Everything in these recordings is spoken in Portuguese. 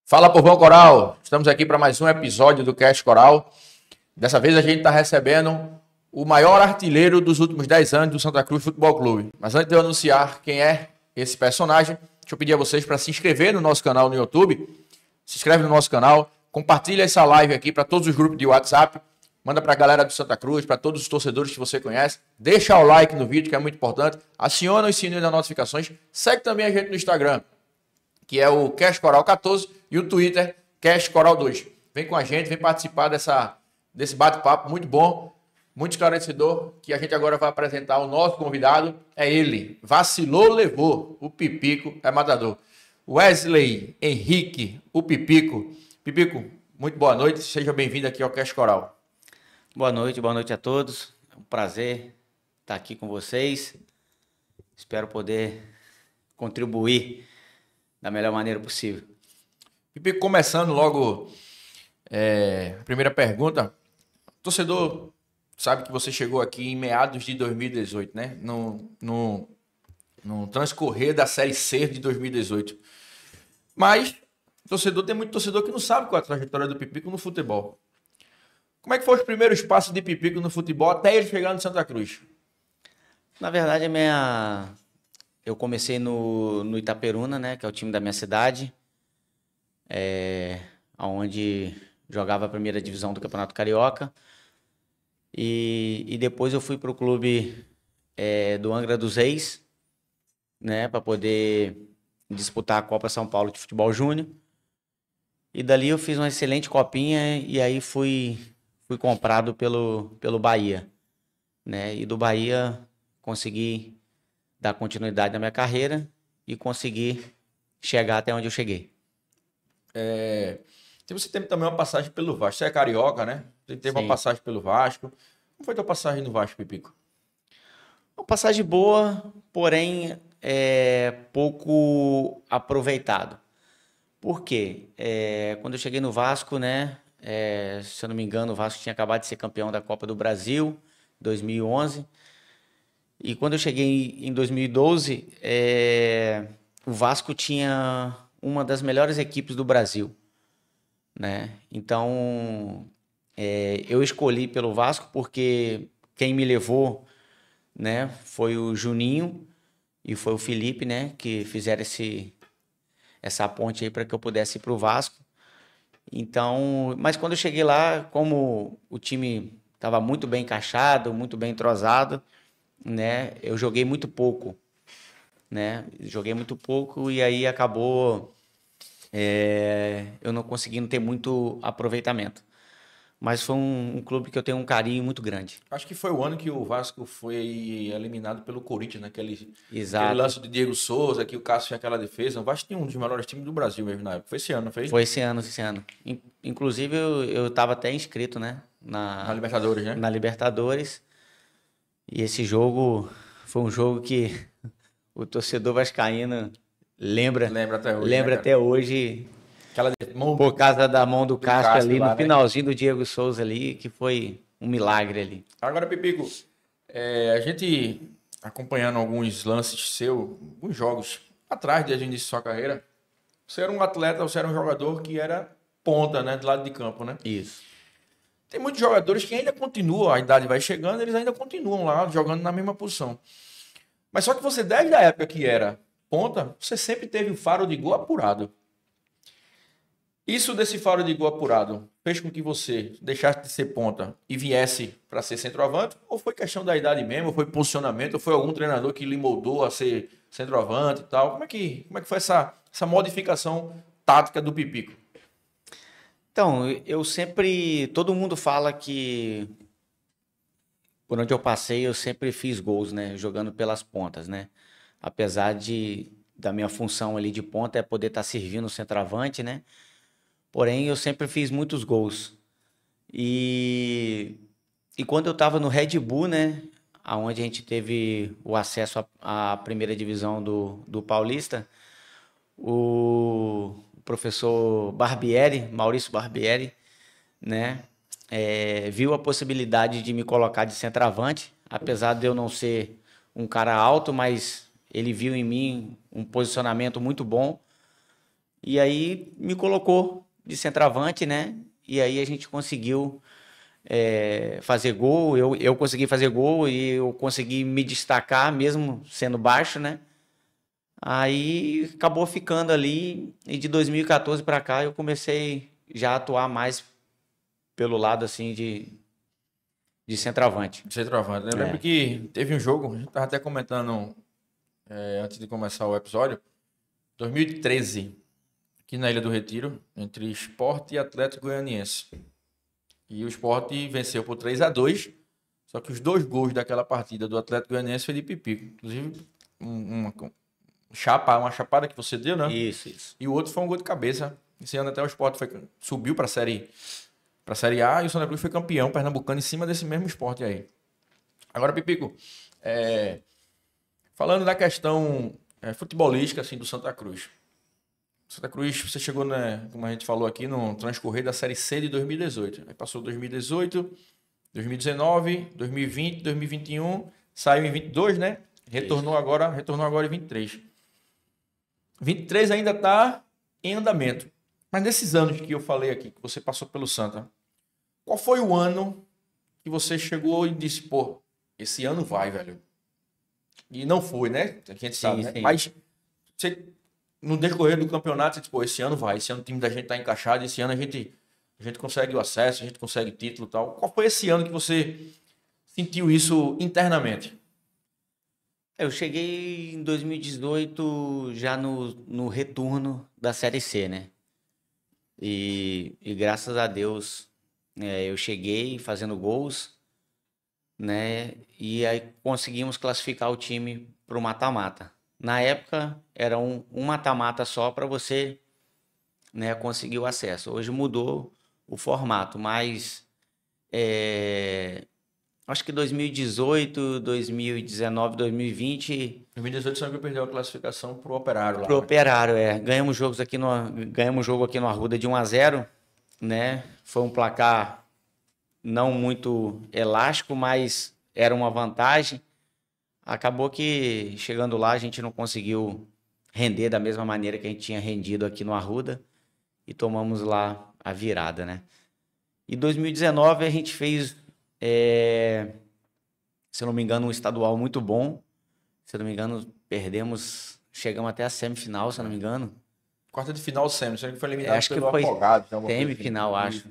Fala, povão coral! Estamos aqui para mais um episódio do Cast Coral. Dessa vez a gente está recebendo o maior artilheiro dos últimos 10 anos do Santa Cruz Futebol Clube. Mas antes de eu anunciar quem é esse personagem, deixa eu pedir a vocês para se inscrever no nosso canal no YouTube. Se inscreve no nosso canal, compartilha essa live aqui para todos os grupos de WhatsApp, manda para a galera do Santa Cruz, para todos os torcedores que você conhece. Deixa o like no vídeo, que é muito importante. Aciona o sininho das notificações. Segue também a gente no Instagram, que é o Cast Coral 14, e o Twitter, Cast Coral 2. Vem com a gente, vem participar desse bate-papo muito bom, muito esclarecedor, que a gente agora vai apresentar o nosso convidado. É ele, vacilou, levou, o Pipico é matador. Wesley Henrique, o Pipico. Pipico, muito boa noite, seja bem-vindo aqui ao Cast Coral. Boa noite a todos. É um prazer estar aqui com vocês. Espero poder contribuir da melhor maneira possível. Pipico, começando logo a primeira pergunta. O torcedor sabe que você chegou aqui em meados de 2018, né? No transcorrer da Série C de 2018. Mas tem muito torcedor que não sabe qual é a trajetória do Pipico no futebol. Como é que foi os primeiros passos de Pipico no futebol até ele chegar no Santa Cruz? Na verdade, eu comecei no Itaperuna, né, que é o time da minha cidade, onde jogava a primeira divisão do Campeonato Carioca. E depois eu fui para o clube do Angra dos Reis, né, para poder disputar a Copa São Paulo de Futebol Júnior. E dali eu fiz uma excelente copinha e aí fui comprado pelo Bahia, né? E do Bahia consegui dar continuidade na minha carreira e consegui chegar até onde eu cheguei. Você teve também uma passagem pelo Vasco. Você é carioca, né? Você teve uma passagem pelo Vasco. Como foi a tua passagem no Vasco, Pipico? Uma passagem boa, porém pouco aproveitado. Por quê? Quando eu cheguei no Vasco, né? Se eu não me engano, o Vasco tinha acabado de ser campeão da Copa do Brasil, 2011. E quando eu cheguei em 2012, o Vasco tinha uma das melhores equipes do Brasil, né? Então, eu escolhi pelo Vasco porque quem me levou, né, foi o Juninho e foi o Felipe, né, que fizeram essa ponte aí para que eu pudesse ir para o Vasco. Então, mas quando eu cheguei lá, como o time estava muito bem encaixado, muito bem entrosado, né, eu joguei muito pouco, né? Joguei muito pouco e aí acabou eu não conseguindo ter muito aproveitamento. Mas foi um clube que eu tenho um carinho muito grande. Acho que foi o ano que o Vasco foi eliminado pelo Corinthians, né? Aquele lance de Diego Souza, que o Cássio tinha aquela defesa. O Vasco tinha um dos melhores times do Brasil mesmo na época. Foi esse ano, não foi? Foi esse ano. Inclusive, eu estava até inscrito, né? Na Libertadores, né? Na Libertadores. E esse jogo foi um jogo que o torcedor vascaíno lembra até hoje. Lembra até hoje. Por causa da mão do Cássio ali, no finalzinho do Diego Souza ali, que foi um milagre ali. Agora, Pipico, a gente acompanhando alguns lances seus, alguns jogos atrás desde o início da sua carreira, você era um atleta, você era um jogador que era ponta, né, do lado de campo, né? Isso. Tem muitos jogadores que ainda continuam, a idade vai chegando, eles ainda continuam lá, jogando na mesma posição. Mas só que você, desde a época que era ponta, você sempre teve o faro de gol apurado. Isso desse faro de gol apurado fez com que você deixasse de ser ponta e viesse para ser centroavante? Ou foi questão da idade mesmo? Ou foi posicionamento? Ou foi algum treinador que lhe moldou a ser centroavante e tal? Como é que foi essa modificação tática do Pipico? Então, todo mundo fala que por onde eu passei eu sempre fiz gols, né? Jogando pelas pontas, né? Apesar da minha função ali de ponta é poder estar servindo o centroavante, né? Porém, eu sempre fiz muitos gols. E quando eu estava no Red Bull, né, onde a gente teve o acesso à primeira divisão do Paulista, o professor Barbieri, Maurício Barbieri, né? Viu a possibilidade de me colocar de centroavante, apesar de eu não ser um cara alto, mas ele viu em mim um posicionamento muito bom. E aí me colocou de centroavante, né? E aí a gente conseguiu fazer gol. Eu consegui fazer gol e eu consegui me destacar, mesmo sendo baixo, né? Aí acabou ficando ali. E de 2014 para cá eu comecei já a atuar mais pelo lado assim de centroavante. Centroavante. Eu lembro que teve um jogo, a gente estava até comentando antes de começar o episódio, 2013, aqui na Ilha do Retiro, entre Sport e Atlético Goianiense. E o Sport venceu por 3-2, só que os 2 gols daquela partida do Atlético Goianiense foi de Pipico. Inclusive, uma chapada que você deu, né? Isso. E o outro foi um gol de cabeça. Esse ano até o Sport subiu para a Série A e o Santa Cruz foi campeão pernambucano em cima desse mesmo Sport aí. Agora, Pipico, falando da questão futebolística assim, do Santa Cruz. Santa Cruz, você chegou, né, como a gente falou aqui, no transcorrer da Série C de 2018. Aí passou 2018, 2019, 2020, 2021, saiu em 22, né? Retornou agora em 23. 23 ainda está em andamento. Mas nesses anos que eu falei aqui, que você passou pelo Santa, qual foi o ano que você chegou e disse, pô, esse ano vai, velho? E não foi, né? A gente sabe, né? Mas você, no decorrer do campeonato, você disse, pô, esse ano vai, esse ano o time da gente tá encaixado, esse ano a gente consegue o acesso, a gente consegue título e tal. Qual foi esse ano que você sentiu isso internamente? Eu cheguei em 2018 já no retorno da Série C, né? E graças a Deus eu cheguei fazendo gols, né? E aí conseguimos classificar o time para o mata-mata. Na época era um mata-mata só para você, né, conseguir o acesso. Hoje mudou o formato, mas acho que 2018, 2019, 2020... 2018 você perdeu a classificação pro Operário lá. Pro Operário, Ganhamos jogo aqui no Arruda de 1-0, né? Foi um placar não muito elástico, mas era uma vantagem. Acabou que chegando lá a gente não conseguiu render da mesma maneira que a gente tinha rendido aqui no Arruda e tomamos lá a virada, né? E 2019 a gente fez, se eu não me engano, um estadual muito bom. Se eu não me engano, chegamos até a semifinal, se eu não me engano. Quarta de final, semi, que foi eliminado acho pelo que foi Afogados. semifinal, acho.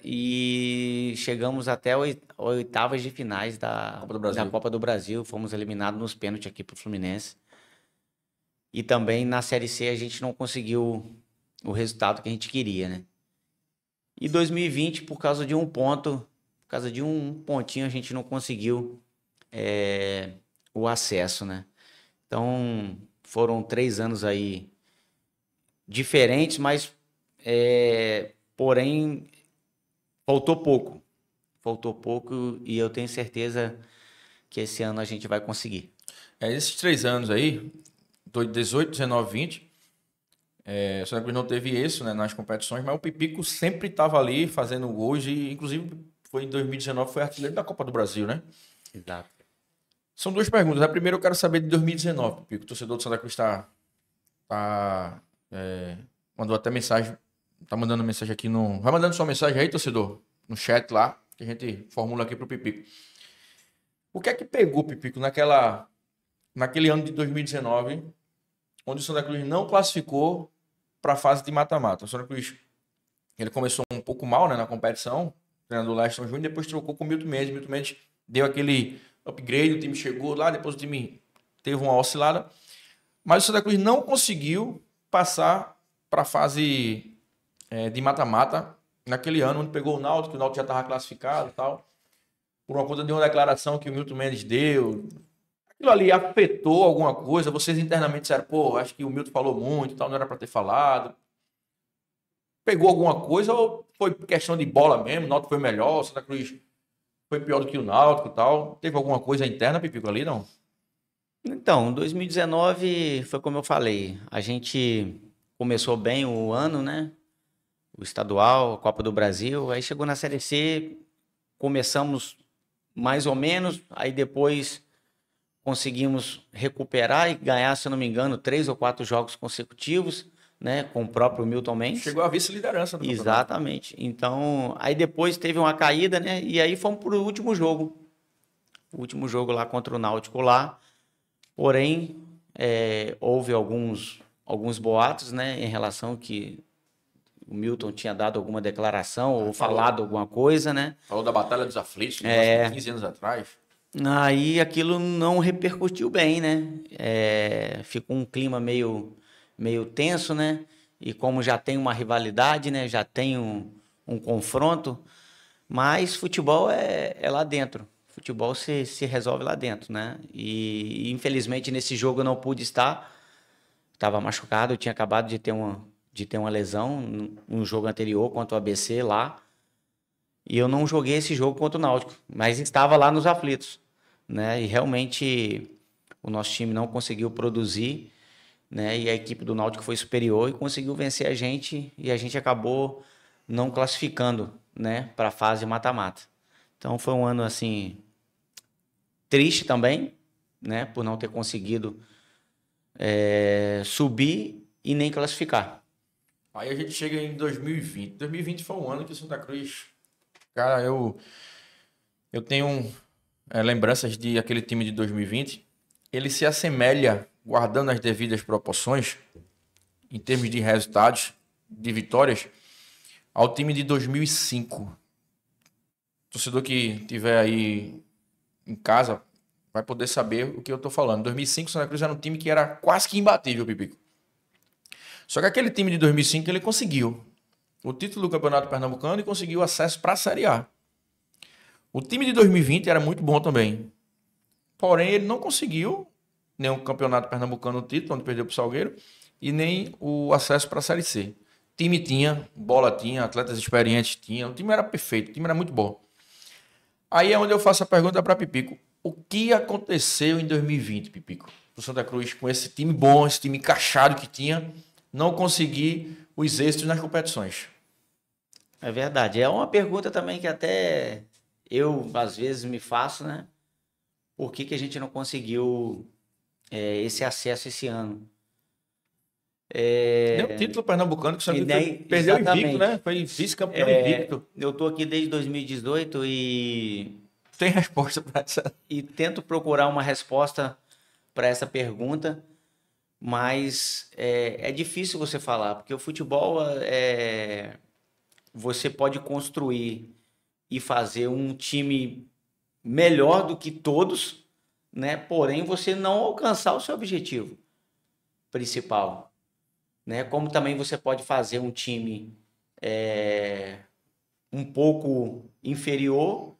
E chegamos até oitavas de finais da Copa do Brasil. Fomos eliminados nos pênaltis aqui pro Fluminense. E também na Série C a gente não conseguiu o resultado que a gente queria, né? E 2020, por causa de um pontinho, a gente não conseguiu o acesso, né? Então, foram 3 anos aí diferentes, mas, porém, faltou pouco. Faltou pouco e eu tenho certeza que esse ano a gente vai conseguir. Esses 3 anos aí, 18, 19, 20, o Santa Cruz não teve isso, né, nas competições, mas o Pipico sempre estava ali fazendo gols e, inclusive, foi em 2019, foi artilheiro da Copa do Brasil, né? Exato. São 2 perguntas. A primeira eu quero saber de 2019, Pipico. O torcedor do Santa Cruz mandou até mensagem, tá mandando mensagem aqui no... Vai mandando sua mensagem aí, torcedor, no chat lá, que a gente formula aqui pro Pipico. O que é que pegou, Pipico, naquele ano de 2019, onde o Santa Cruz não classificou para a fase de mata-mata? O Santa Cruz, ele começou um pouco mal, né, na competição, o treinador Leston Júnior, depois trocou com o Milton Mendes. Milton Mendes deu aquele upgrade, o time chegou lá, depois o time teve uma oscilada, mas o Santa Cruz não conseguiu passar para a fase de mata-mata naquele ano, onde pegou o Náutico já estava classificado e tal, por uma conta de uma declaração que o Milton Mendes deu. Aquilo ali afetou alguma coisa? Vocês internamente disseram, pô, acho que o Milton falou muito e tal, não era para ter falado. Pegou alguma coisa ou foi questão de bola mesmo? O Náutico foi melhor, o Santa Cruz foi pior do que o Náutico e tal? Teve alguma coisa interna, Pipico, ali, não? Então, 2019 foi como eu falei. A gente começou bem o ano, né? O estadual, a Copa do Brasil. Aí chegou na Série C, começamos mais ou menos, aí depois conseguimos recuperar e ganhar, se eu não me engano, 3 ou 4 jogos consecutivos, né? Com o próprio Milton Mendes. Chegou a vice-liderança do campeonato. Exatamente. Então, aí depois teve uma caída, né? E aí fomos pro último jogo. O último jogo lá contra o Náutico lá. Porém, houve alguns boatos, né? Em relação que o Milton tinha dado alguma declaração ou falado alguma coisa, né? Falou da Batalha dos Aflitos, de 15 anos atrás. Aí aquilo não repercutiu bem, né? Ficou um clima meio tenso, né? E como já tem uma rivalidade, né? Já tem um confronto, mas futebol é lá dentro. Futebol se resolve lá dentro, né? E infelizmente nesse jogo eu não pude estar. Estava machucado, eu tinha acabado de ter uma lesão no jogo anterior contra o ABC lá. E eu não joguei esse jogo contra o Náutico, mas estava lá nos aflitos, né? E realmente o nosso time não conseguiu produzir, né? E a equipe do Náutico foi superior e conseguiu vencer a gente, e a gente acabou não classificando, né, para a fase mata-mata. Então foi um ano assim triste também, né, por não ter conseguido subir e nem classificar. Aí a gente chega em 2020. 2020 foi um ano que o Santa Cruz, cara, eu tenho lembranças de aquele time de 2020. Ele se assemelha, guardando as devidas proporções, em termos de resultados, de vitórias, ao time de 2005. Torcedor que estiver aí em casa vai poder saber o que eu estou falando. Em 2005, o Santa Cruz era um time que era quase que imbatível, Pipico. Só que aquele time de 2005, ele conseguiu o título do Campeonato Pernambucano e conseguiu acesso para a Série A. O time de 2020 era muito bom também. Porém, ele não conseguiu nem o Campeonato Pernambucano, o título, onde perdeu para o Salgueiro, e nem o acesso para a Série C. O time tinha, bola tinha, atletas experientes tinha, o time era perfeito, o time era muito bom. Aí é onde eu faço a pergunta para Pipico. O que aconteceu em 2020, Pipico? O Santa Cruz, com esse time bom, esse time encaixado que tinha, não conseguir os êxitos nas competições. É verdade. É uma pergunta também que até eu, às vezes, me faço, né? Por que a gente não conseguiu esse acesso esse ano? Nem o título pernambucano que o Santa Cruz perdeu invicto, né? Foi vice-campeão invicto. Eu tô aqui desde 2018 e... Tem resposta para essa? E tento procurar uma resposta para essa pergunta, mas é difícil você falar, porque o futebol você pode construir e fazer um time melhor do que todos, né? Porém, você não alcançar o seu objetivo principal, né? Como também você pode fazer um time um pouco inferior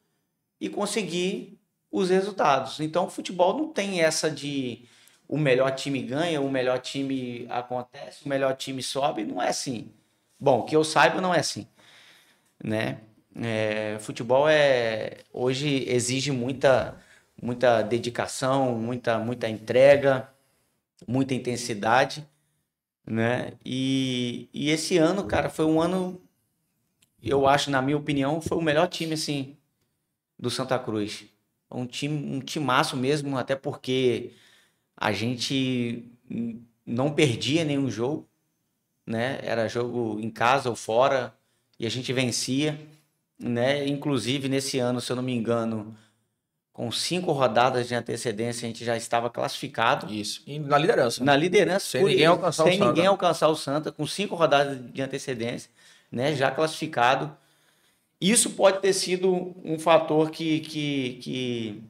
e conseguir os resultados. Então, o futebol não tem essa de o melhor time ganha, o melhor time acontece, o melhor time sobe, não é assim. Bom, que eu saiba, não é assim, né? Futebol hoje exige muita dedicação, muita entrega, muita intensidade, né? E esse ano, cara, foi um ano, eu acho, na minha opinião, foi o melhor time, assim, do Santa Cruz. Um timaço mesmo, até porque a gente não perdia nenhum jogo, né? Era jogo em casa ou fora e a gente vencia, né? Inclusive nesse ano, se eu não me engano, com 5 rodadas de antecedência, a gente já estava classificado. Isso. E na liderança. Na liderança. Sem ninguém alcançar o Santa. Sem ninguém alcançar o Santa, com 5 rodadas de antecedência, né? Já classificado. Isso pode ter sido um fator que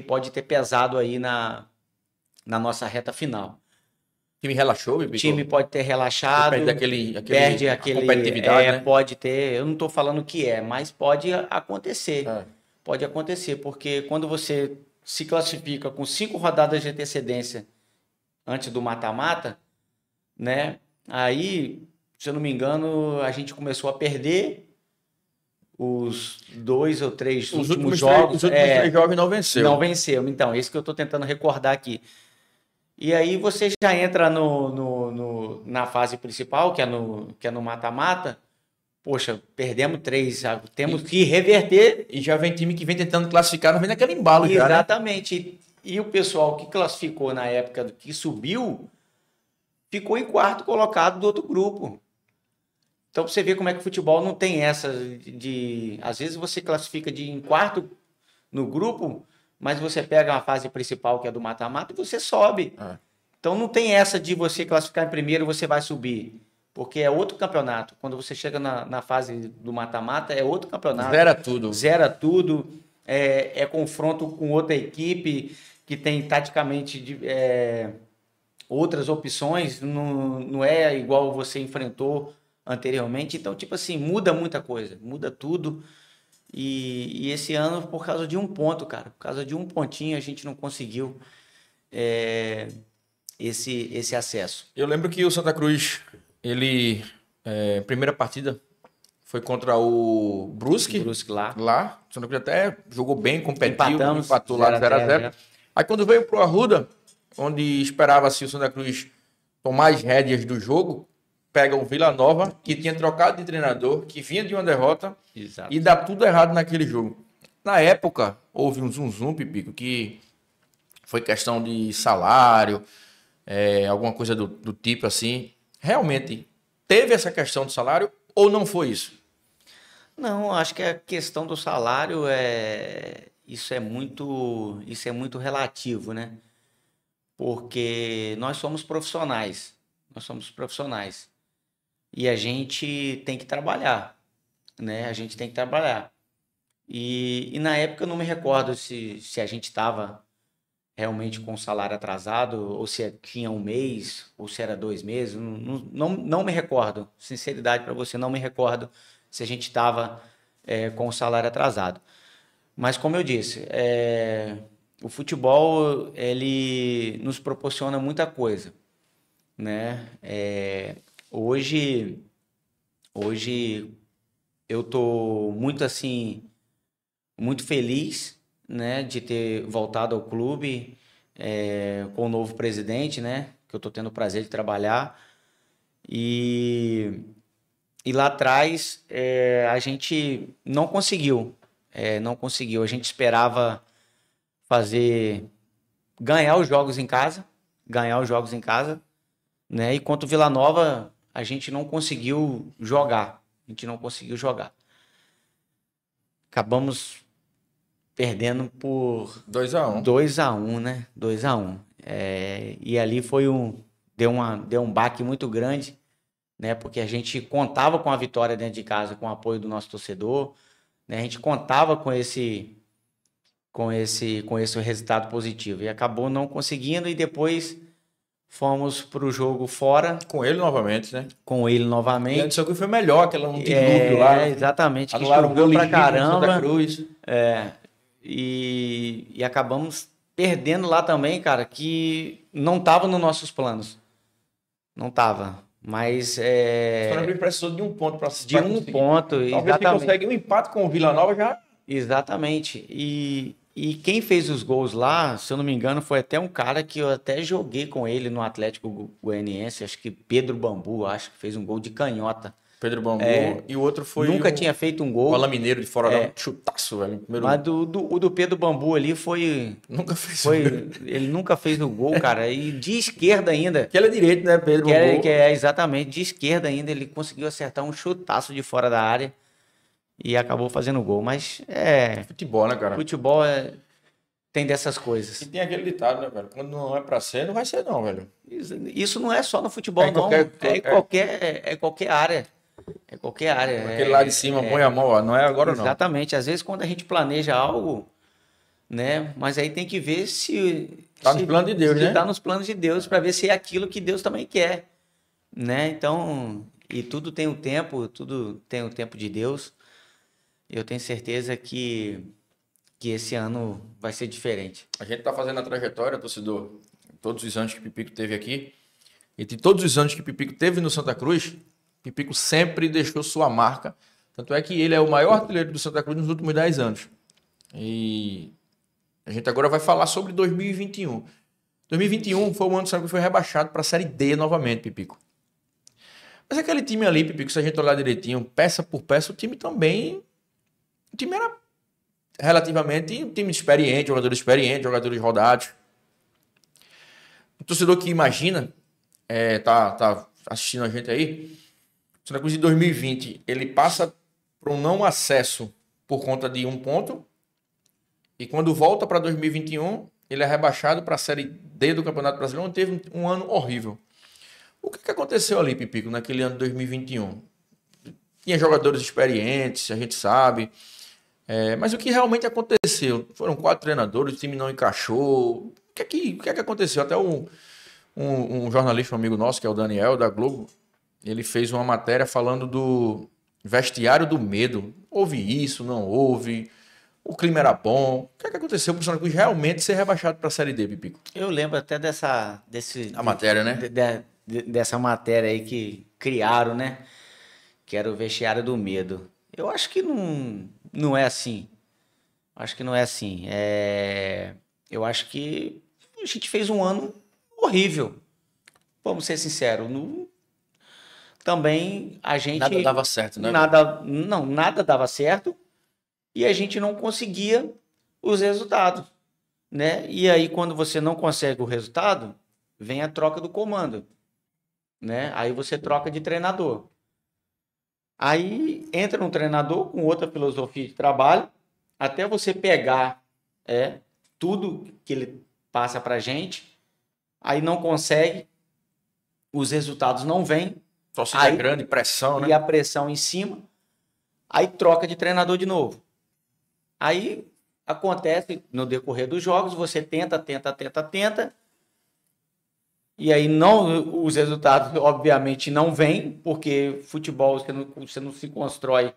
pode ter pesado aí na nossa reta final. O time relaxou, Bibi? O time pode ter relaxado, perde aquele competitividade, né? Pode ter, eu não estou falando que mas pode acontecer. Pode acontecer, porque quando você se classifica com 5 rodadas de antecedência antes do mata-mata, né? Aí, se eu não me engano, a gente começou a perder os 2 ou 3 últimos jogos. Os últimos 3 jogos não venceu. Não venceu. Então, isso que eu estou tentando recordar aqui. E aí você já entra na fase principal, que é no mata-mata. Poxa, perdemos 3, sabe? Temos que reverter. E já vem time que vem tentando classificar, não vem naquele embalo já, né? Exatamente. E o pessoal que classificou na época que subiu, ficou em quarto colocado do outro grupo. Então você vê como é que o futebol não tem essa de... Às vezes você classifica em quarto no grupo, mas você pega uma fase principal que é do mata-mata e você sobe. Então não tem essa de você classificar em primeiro e você vai subir. Porque é outro campeonato. Quando você chega na fase do mata-mata, é outro campeonato. Zera tudo. Zera tudo. É confronto com outra equipe que tem taticamente outras opções. Não é igual você enfrentou anteriormente. Então, tipo assim, muda muita coisa. Muda tudo. E esse ano, por causa de um ponto, cara. Por causa de um pontinho, a gente não conseguiu esse acesso. Eu lembro que o Santa Cruz, ele, primeira partida foi contra o Brusque. Brusque lá. O Santa Cruz até jogou bem, competiu, Empatamos, empatou lá 0-0. Aí quando veio pro Arruda, onde esperava-se o Santa Cruz tomar as rédeas do jogo, pega o Vila Nova, que tinha trocado de treinador, que vinha de uma derrota. Exato. E dá tudo errado naquele jogo. Na época, houve um zum-zum, Pipico, que foi questão de salário, alguma coisa do tipo assim. Realmente, teve essa questão do salário ou não foi isso? Não, acho que a questão do salário isso é muito relativo, né? Porque nós somos profissionais. E a gente tem que trabalhar, né? A gente tem que trabalhar. E na época eu não me recordo se a gente estava realmente com o salário atrasado, ou se tinha um mês, ou se era 2 meses. Não me recordo. Sinceridade para você, não me recordo se a gente estava com o salário atrasado. Mas como eu disse, o futebol ele nos proporciona muita coisa, né? Hoje eu tô muito feliz, né, de ter voltado ao clube com o novo presidente, né, que eu tô tendo o prazer de trabalhar. E lá atrás a gente não conseguiu. A gente esperava ganhar os jogos em casa, né? E contra o Vila Nova, a gente não conseguiu jogar. Acabamos perdendo por 2-1. 2-1, né? 2-1. E ali deu um baque muito grande, né? Porque a gente contava com a vitória dentro de casa, com o apoio do nosso torcedor, né? A gente contava com esse resultado positivo e acabou não conseguindo, e depois fomos para o jogo fora. Com ele novamente, né? E antes que foi melhor, aquela um dilúvio lá. Exatamente. Que anularam choveu pra caramba. Santa Cruz. E acabamos perdendo lá também, cara, que não estava nos nossos planos. Não estava. Mas O Santa Cruz precisou de um ponto para de um ponto, talvez exatamente. se consegue um empate com o Vila Nova já. Exatamente. E quem fez os gols lá, se eu não me engano, foi até um cara que eu até joguei com ele no Atlético Goianiense, acho que Pedro Bambu, acho que fez um gol de canhota. Pedro Bambu. E o outro foi Nunca tinha feito um gol. O Ala Mineiro de fora, chutaço, velho. Mas o do Pedro Bambu ali foi... Nunca fez. Ele nunca fez o gol, cara. E de esquerda ainda. Que ele é direito, né, Pedro Bambu? Que é exatamente, de esquerda ainda, ele conseguiu acertar um chutaço de fora da área e acabou fazendo o gol. Mas futebol, né, cara? Futebol tem dessas coisas. E tem aquele ditado, né, velho? Quando não é pra ser, não vai ser não, velho. Isso não é só no futebol, não. É qualquer área. É qualquer área. Aquele lá de cima, põe a mão, ó. Não é agora não. Exatamente. Às vezes quando a gente planeja algo, né? Mas aí tem que ver se... Tá nos planos de Deus, né? Tá nos planos de Deus, para ver se é aquilo que Deus também quer, né? Então, e tudo tem o tempo de Deus. Eu tenho certeza que esse ano vai ser diferente. A gente tá fazendo a trajetória, torcedor, todos os anos que o Pipico teve aqui, e de todos os anos que o Pipico teve no Santa Cruz, Pipico sempre deixou sua marca. Tanto é que ele é o maior artilheiro do Santa Cruz nos últimos 10 anos. E a gente agora vai falar sobre 2021. 2021 foi o ano que o Santa Cruz foi rebaixado para a Série D novamente, Pipico. Mas aquele time ali, Pipico, se a gente olhar direitinho, peça por peça, o time também... O time era relativamente um time experiente, jogadores rodados. O torcedor que imagina, tá assistindo a gente aí, o Santa Cruz em 2020, ele passa por um não acesso por conta de 1 ponto, e quando volta para 2021, ele é rebaixado para a Série D do Campeonato Brasileiro, onde teve um ano horrível. O que aconteceu ali, Pipico, naquele ano de 2021? Tinha jogadores experientes, a gente sabe, mas o que realmente aconteceu? Foram 4 treinadores, o time não encaixou. O que é que aconteceu? Até um jornalista, um amigo nosso, que é o Daniel, da Globo, ele fez uma matéria falando do vestiário do medo. Houve isso, não houve? O clima era bom. O que é que aconteceu para o Santa Cruz realmente ser rebaixado para a Série D, Pipico? Eu lembro até A matéria, né? Dessa matéria aí que criaram, né? Que era o vestiário do medo. Eu acho que não é assim. Acho que não é assim. Eu acho que a gente fez um ano horrível. Vamos ser sinceros. Também a gente... Nada dava certo, né? Nada dava certo. E a gente não conseguia os resultados, né? E aí, quando você não consegue o resultado, vem a troca do comando, né? Aí você troca de treinador. Aí entra um treinador com outra filosofia de trabalho, até você pegar tudo que ele passa pra gente, aí não consegue, os resultados não vêm. Torcida grande, pressão, né? E a pressão em cima, aí troca de treinador de novo. Aí acontece no decorrer dos jogos, você tenta, e aí os resultados obviamente não vêm, porque futebol você não se constrói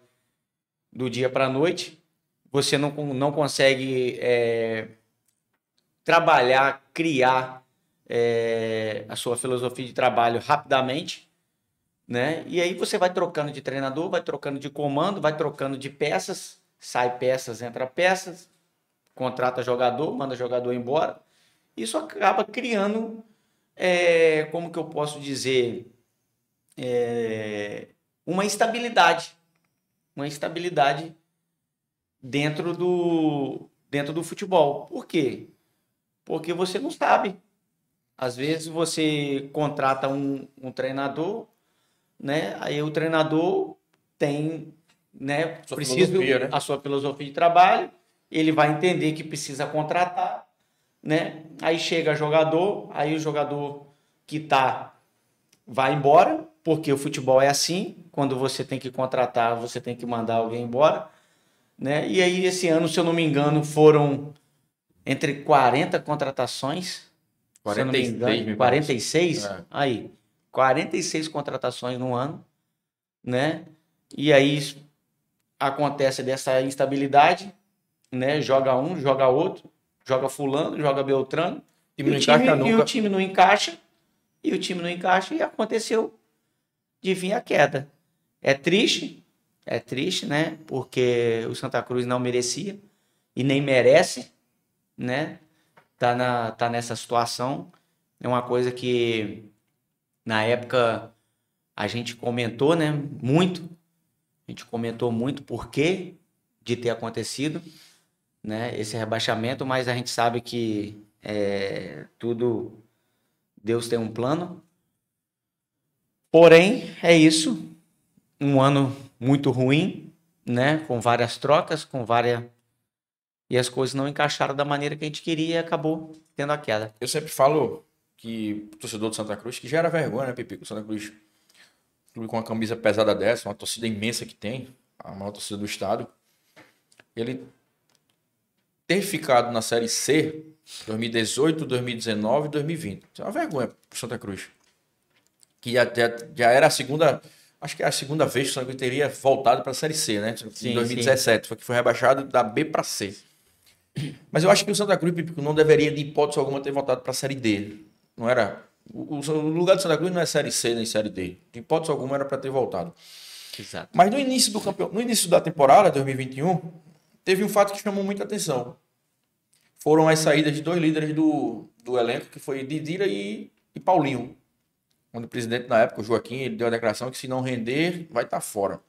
do dia para a noite, você não consegue trabalhar, criar a sua filosofia de trabalho rapidamente, né? E aí você vai trocando de treinador, vai trocando de comando, vai trocando de peças, sai peças, entra peças, contrata jogador, manda jogador embora. Isso acaba criando, como que eu posso dizer, uma instabilidade dentro do futebol. Por quê? Porque você não sabe. Às vezes você contrata um treinador, né? Aí o treinador tem... né, a sua filosofia de trabalho, ele vai entender que precisa contratar, né? Aí chega jogador, aí o jogador que vai embora, porque o futebol é assim, quando você tem que contratar, você tem que mandar alguém embora, né? E aí esse ano, se eu não me engano, foram entre 40 contratações, 46, se eu não me engano, 46, aí, 46 contratações no ano, né? E aí acontece dessa instabilidade, né? Joga um, joga outro, joga fulano, joga Beltrano, e o time não encaixa, e aconteceu de vir a queda. É triste, né? Porque o Santa Cruz não merecia e nem merece, né? Tá nessa situação. É uma coisa que na época a gente comentou, né? A gente comentou muito por que de ter acontecido, né, esse rebaixamento, mas a gente sabe que tudo, Deus tem um plano. Porém, é isso, um ano muito ruim, né, com várias trocas, e as coisas não encaixaram da maneira que a gente queria e acabou tendo a queda. Eu sempre falo que o torcedor do Santa Cruz, que gera vergonha, né, Pipico? O Santa Cruz, com uma camisa pesada dessa, uma torcida imensa que tem, a maior torcida do estado, ele ter ficado na Série C 2018, 2019 e 2020. Isso é uma vergonha para o Santa Cruz. Que já era a segunda, acho que é a segunda vez que o Santa Cruz teria voltado para a Série C, né? Em 2017, foi rebaixado da B para C. Mas eu acho que o Santa Cruz, Pipico, não deveria, de hipótese alguma, ter voltado para a Série D. Não era... O lugar do Santa Cruz não é Série C nem Série D. De hipótese alguma era para ter voltado. Exato. Mas no início da temporada, 2021, teve um fato que chamou muita atenção. foram as saídas de 2 líderes do elenco, que foi Didira e Paulinho. Quando o presidente, na época, o Joaquim, ele deu a declaração que se não render, vai estar fora.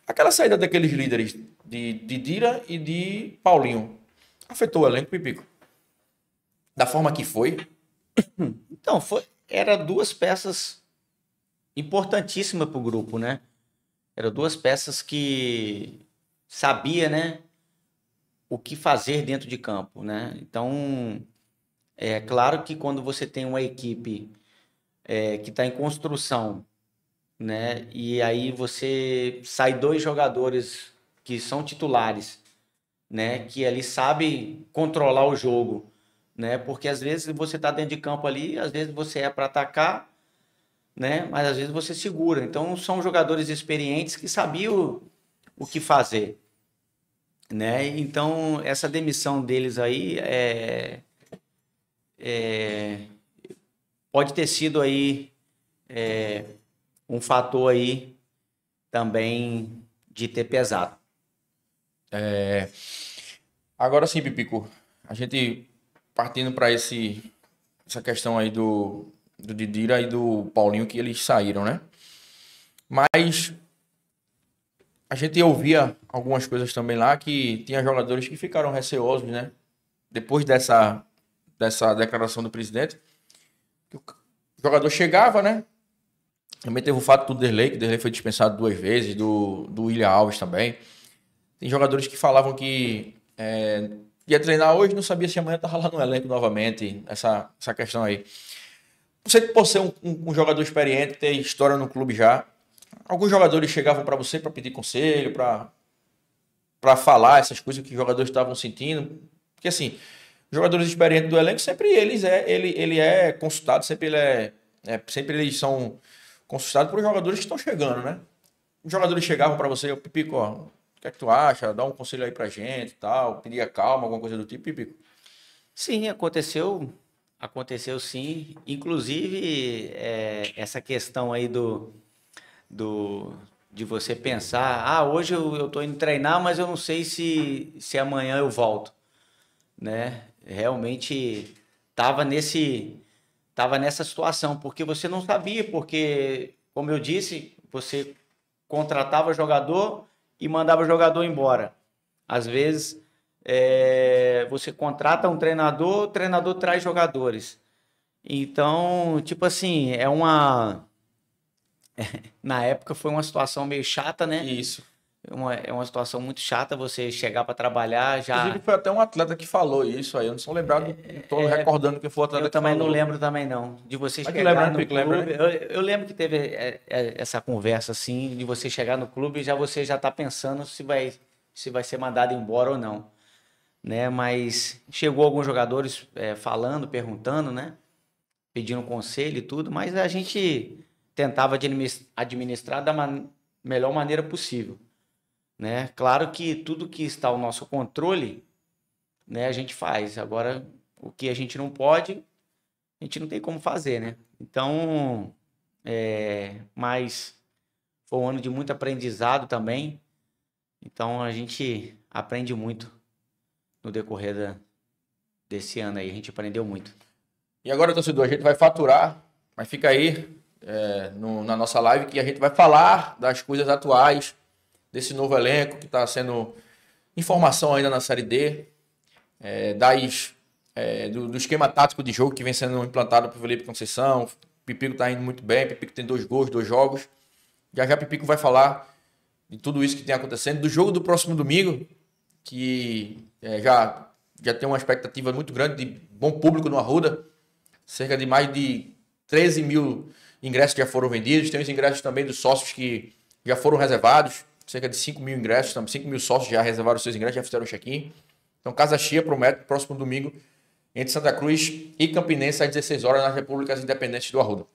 Aquela saída daqueles líderes de Didira e de Paulinho afetou o elenco, Pipico? Da forma que foi? Então, era 2 peças importantíssimas para o grupo, né? Eram 2 peças que sabia, né, o que fazer dentro de campo, né? Então, é claro que quando você tem uma equipe que está em construção, né, e aí você sai 2 jogadores que são titulares, né, que ali sabe controlar o jogo, né? Porque às vezes você está dentro de campo ali, às vezes você é para atacar, né? Mas às vezes você segura. Então são jogadores experientes que sabiam o que fazer, né? Então essa demissão deles aí pode ter sido aí um fator aí também de ter pesado. Agora sim, Pipico, a gente partindo para essa questão aí do Didira e do Paulinho, que eles saíram, né? Mas a gente ouvia algumas coisas também lá, que tinha jogadores que ficaram receosos, né? Depois dessa declaração do presidente, que o jogador chegava, né? Também teve o fato do Derlei, que o Derlei foi dispensado 2 vezes, do William Alves também. Tem jogadores que falavam que ia treinar hoje, não sabia se amanhã estava lá no elenco novamente, essa questão aí. Você, por ser um jogador experiente, ter história no clube já, alguns jogadores chegavam para você para pedir conselho, para falar essas coisas que os jogadores estavam sentindo. Porque assim, os jogadores experientes do elenco, sempre ele é consultado, sempre eles são consultados por jogadores que estão chegando, né? Os jogadores chegavam para você, Pipico, ó, o que é que tu acha? Dá um conselho aí pra gente e tal, pedia calma, alguma coisa do tipo, Pipico. Sim, aconteceu sim. Inclusive, essa questão aí de você pensar, hoje eu tô indo treinar, mas eu não sei se amanhã eu volto, né? Realmente tava nessa situação, porque você não sabia, porque, como eu disse, você contratava jogador e mandava o jogador embora. Às vezes, você contrata um treinador, o treinador traz jogadores. Então, tipo assim, na época foi uma situação meio chata, né? Isso. É uma situação muito chata você chegar para trabalhar já. Inclusive, foi até um atleta que falou isso aí. Eu não sou lembrado, não estou recordando que foi o atleta Eu que também falou. não lembro também não. De você Mas tu chegar lembra, né, no Pico? Lembra, clube. né? Eu lembro que teve essa conversa assim, de você chegar no clube e você já tá pensando se vai ser mandado embora ou não, né? Mas chegou alguns jogadores falando, perguntando, né? Pedindo conselho e tudo, mas a gente tentava administrar da melhor maneira possível, né? Claro que tudo que está ao nosso controle, né, a gente faz. Agora, o que a gente não pode, a gente não tem como fazer, né? Então, mas foi um ano de muito aprendizado também. Então, a gente aprende muito no decorrer desse ano aí. A gente aprendeu muito. E agora, torcedor, a gente vai faturar, mas fica aí na nossa live que a gente vai falar das coisas atuais desse novo elenco que está sendo informação ainda na Série D, do esquema tático de jogo que vem sendo implantado por Felipe Conceição. Pipico está indo muito bem, Pipico tem 2 gols, 2 jogos. Já Pipico vai falar de tudo isso que tem acontecendo, do jogo do próximo domingo, que já tem uma expectativa muito grande de bom público no Arruda. Cerca de mais de 13 mil ingressos já foram vendidos. Tem os ingressos também dos sócios que já foram reservados. Cerca de 5 mil ingressos, 5 mil sócios já reservaram seus ingressos, já fizeram o check-in. Então, casa cheia promete, próximo domingo, entre Santa Cruz e Campinense, às 16 horas, nas Repúblicas Independentes do Arruda.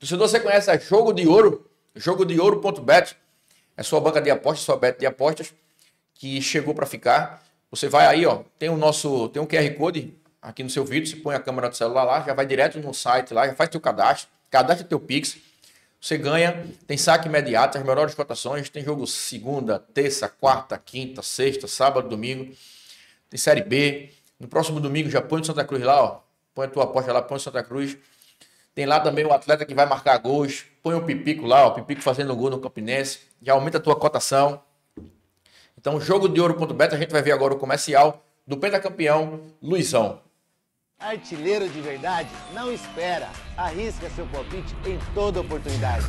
Torcedor, você conhece a Jogo de Ouro? Jogodeouro.bet. É sua banca de apostas, sua bet de apostas, que chegou para ficar. Você vai aí, ó, tem um QR Code aqui no seu vídeo, você põe a câmera do celular lá, já vai direto no site lá, já faz teu cadastra teu Pix, você ganha, tem saque imediato, as melhores cotações, tem jogo segunda, terça, quarta, quinta, sexta, sábado, domingo, tem Série B, No próximo domingo já põe o Santa Cruz lá, ó. Põe a tua aposta lá, põe o Santa Cruz. Tem lá também o atleta que vai marcar gols. Põe o Pipico lá, ó. O Pipico fazendo gol no Campinense. Já aumenta a tua cotação. Então, jogo de ouro.bet, a gente vai ver agora o comercial do pentacampeão Luizão. Artilheiro de verdade não espera. Arrisca seu palpite em toda oportunidade.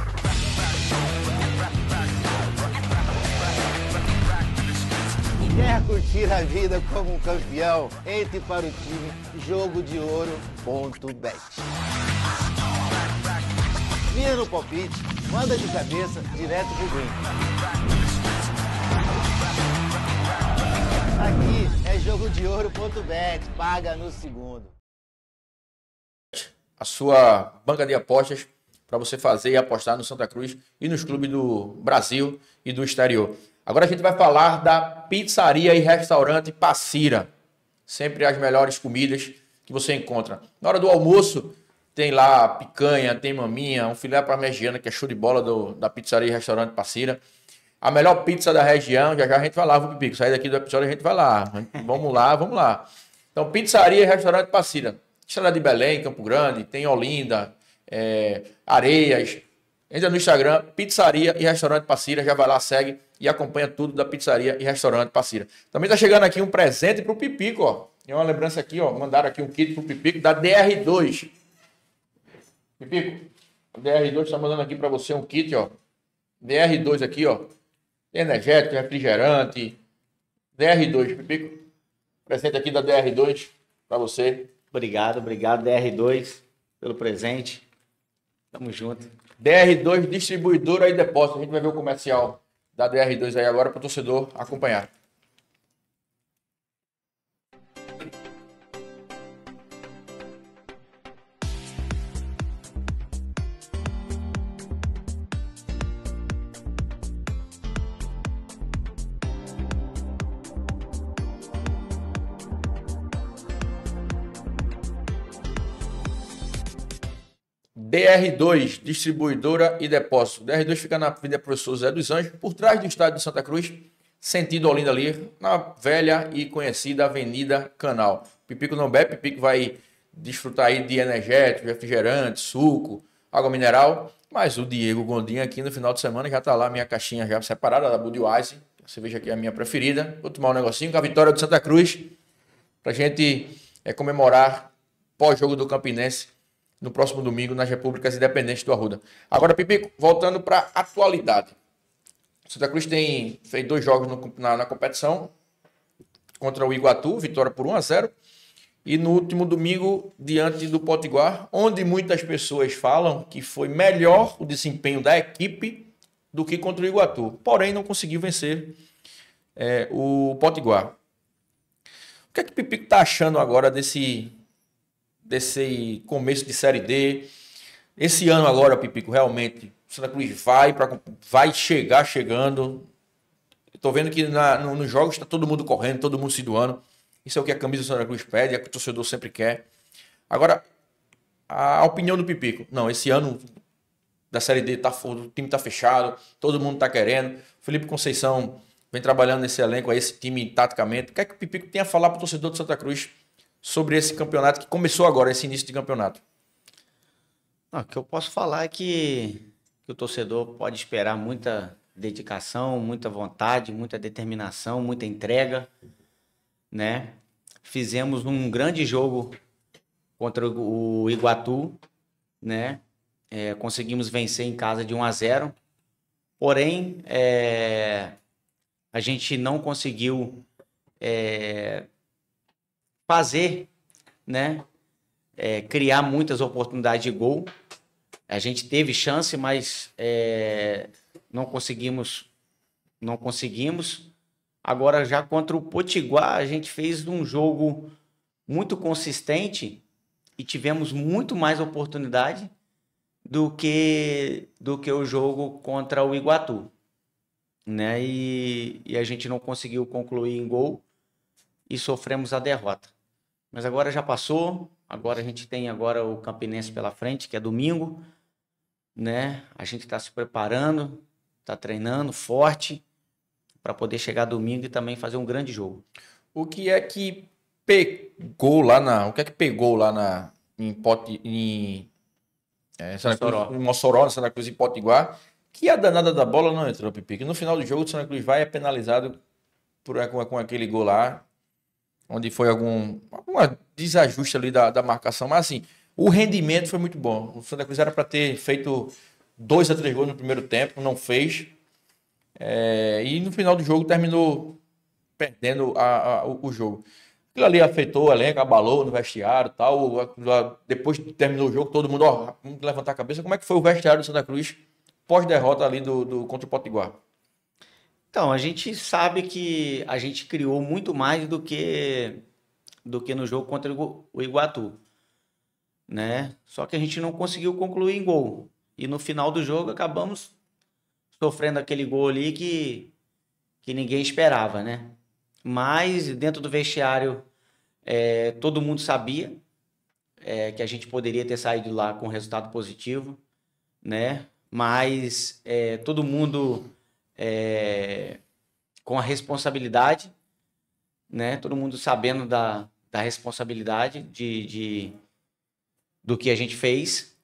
Quer curtir a vida como um campeão? Entre para o time Jogo de Ouro.bet. Vira no palpite, manda de cabeça direto pro green. Aqui é Jogo de Ouro.bet, paga no segundo. A sua banca de apostas para você fazer e apostar no Santa Cruz e nos clubes do Brasil e do exterior. Agora a gente vai falar da pizzaria e restaurante Passira. Sempre as melhores comidas que você encontra. Na hora do almoço tem lá picanha, tem maminha, um filé parmegiana que é show de bola da pizzaria e restaurante Passira. A melhor pizza da região, já já a gente vai lá, vou Pipico. Sair daqui do episódio a gente vai lá. Vamos lá, vamos lá. Então, pizzaria e restaurante Passira. Estrela de Belém, Campo Grande, tem Olinda, Areias. Entra no Instagram, pizzaria e restaurante Passira. Já vai lá, segue e acompanha tudo da pizzaria e restaurante Passira. Também tá chegando aqui um presente pro Pipico, ó. Tem uma lembrança aqui, ó. Mandaram aqui um kit pro Pipico da DR2. Pipico, a DR2 tá mandando aqui para você um kit, ó. DR2 aqui, ó. Energético, refrigerante. DR2, Pipico. Presente aqui da DR2 para você. Obrigado, DR2, pelo presente. Tamo junto. DR2, distribuidora e depósito. A gente vai ver o comercial da DR2 aí agora para o torcedor acompanhar. DR2, distribuidora e depósito. DR2 fica na Avenida Professor Zé dos Anjos, por trás do estádio de Santa Cruz, sentido Olinda ali, na velha e conhecida Avenida Canal. Pipico não bebe, Pipico vai desfrutar aí de energético, refrigerante, suco, água mineral, mas o Diego Gondim aqui no final de semana já tá lá, minha caixinha já separada da Budweiser, a cerveja aqui é a minha preferida. Vou tomar um negocinho com a vitória do Santa Cruz, pra gente comemorar pós-jogo do Campinense, no próximo domingo, nas Repúblicas Independentes do Arruda. Agora, Pipico, voltando para a atualidade. Santa Cruz tem feito 2 jogos na competição, contra o Iguatu, vitória por 1-0, e no último domingo, diante do Potiguar, onde muitas pessoas falam que foi melhor o desempenho da equipe do que contra o Iguatu. Porém, não conseguiu vencer o Potiguar. O que é que o Pipico está achando agora desse começo de Série D? Esse ano agora, Pipico, realmente, o Santa Cruz vai chegando. Estou vendo que nos jogos está todo mundo correndo, todo mundo se doando. Isso é o que a camisa do Santa Cruz pede, é o que o torcedor sempre quer. Agora, a opinião do Pipico. Não, esse ano da Série D o time está fechado, todo mundo está querendo. Felipe Conceição vem trabalhando nesse elenco, esse time taticamente. O que é que o Pipico tem a falar para o torcedor do Santa Cruz sobre esse campeonato que começou agora, esse início de campeonato? O que eu posso falar é que o torcedor pode esperar muita dedicação, muita vontade, muita determinação, muita entrega, né? Fizemos um grande jogo contra o Iguatu, né? Conseguimos vencer em casa de 1-0, porém a gente não conseguiu fazer, né? Criar muitas oportunidades de gol. A gente teve chance, mas não conseguimos. Agora, já contra o Potiguar, a gente fez um jogo muito consistente e tivemos muito mais oportunidade do que o jogo contra o Iguatu, né? E a gente não conseguiu concluir em gol e sofremos a derrota. Mas agora já passou, agora a gente tem agora o Campinense pela frente, que é domingo, né? A gente está se preparando, está treinando forte para poder chegar domingo e também fazer um grande jogo. O que é que pegou lá na... O que é que pegou lá na... Em Santa Cruz, em Mossoró, Santa Cruz e Potiguar, que a danada da bola não entrou, Pipico. No final do jogo, o Santa Cruz vai é penalizado com aquele gol lá, onde foi algum desajuste ali da marcação. Mas assim, o rendimento foi muito bom. O Santa Cruz era para ter feito 2 a 3 gols no primeiro tempo, não fez. E no final do jogo terminou perdendo o jogo. Aquilo ali afetou o elenco, abalou no vestiário e tal. Depois que terminou o jogo, todo mundo, vamos levantar a cabeça. Como é que foi o vestiário do Santa Cruz pós-derrota ali contra o Potiguar? Então, a gente sabe que a gente criou muito mais do que no jogo contra o Iguatu, né? Só que a gente não conseguiu concluir em gol. E no final do jogo acabamos sofrendo aquele gol ali que ninguém esperava, né? Mas dentro do vestiário, todo mundo sabia que a gente poderia ter saído lá com resultado positivo, né? Mas todo mundo com a responsabilidade, né? Todo mundo sabendo da responsabilidade do que a gente fez,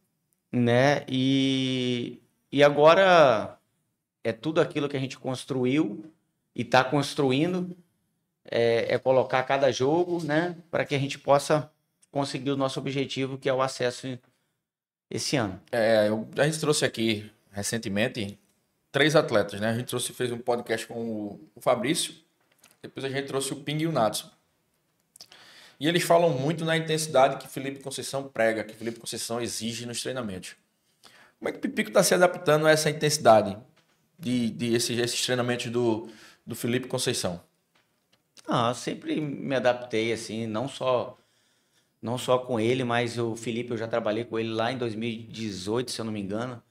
né? E agora é tudo aquilo que a gente construiu e está construindo, colocar cada jogo, né? Para que a gente possa conseguir o nosso objetivo, que é o acesso esse ano. A gente trouxe aqui recentemente 3 atletas, né? A gente fez um podcast com o Fabrício, depois a gente trouxe o Ping e o Natson. E eles falam muito na intensidade que Felipe Conceição prega, que Felipe Conceição exige nos treinamentos. Como é que o Pipico está se adaptando a essa intensidade esses treinamentos do Felipe Conceição? Eu sempre me adaptei, assim, não só com ele, mas o Felipe, eu já trabalhei com ele lá em 2018, se eu não me engano,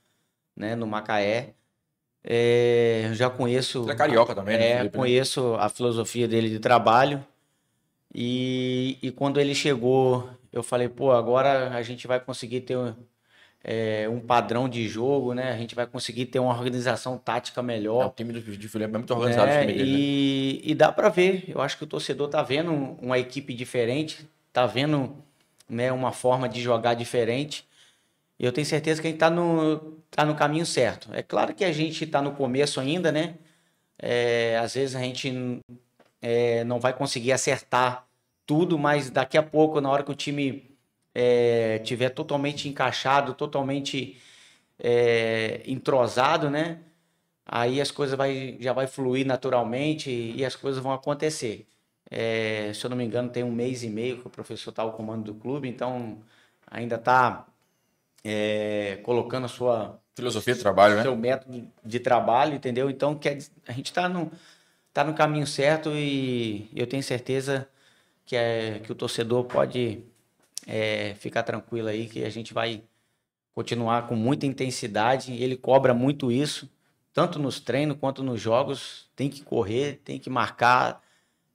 né, no Macaé. Eu já conheço... Ele é carioca também, né, Felipe, conheço a filosofia dele de trabalho. E quando ele chegou, eu falei, agora a gente vai conseguir ter um padrão de jogo, né? A gente vai conseguir ter uma organização tática melhor. O time de Felipe é muito organizado. Né? E dá para ver, eu acho que o torcedor tá vendo uma equipe diferente, tá vendo, né, uma forma de jogar diferente. E eu tenho certeza que a gente tá no caminho certo. É claro que a gente está no começo ainda, né? Às vezes a gente não vai conseguir acertar tudo, mas daqui a pouco, na hora que o time tiver totalmente encaixado, totalmente entrosado, né? Aí as coisas já vai fluir naturalmente e as coisas vão acontecer. Se eu não me engano, tem 1 mês e meio que o professor está ao comando do clube, então ainda está colocando a sua filosofia de trabalho, seu método de trabalho, entendeu? Então a gente está no caminho certo e eu tenho certeza que o torcedor pode ficar tranquilo aí, que a gente vai continuar com muita intensidade. Ele cobra muito isso, tanto nos treinos quanto nos jogos. Tem que correr, tem que marcar,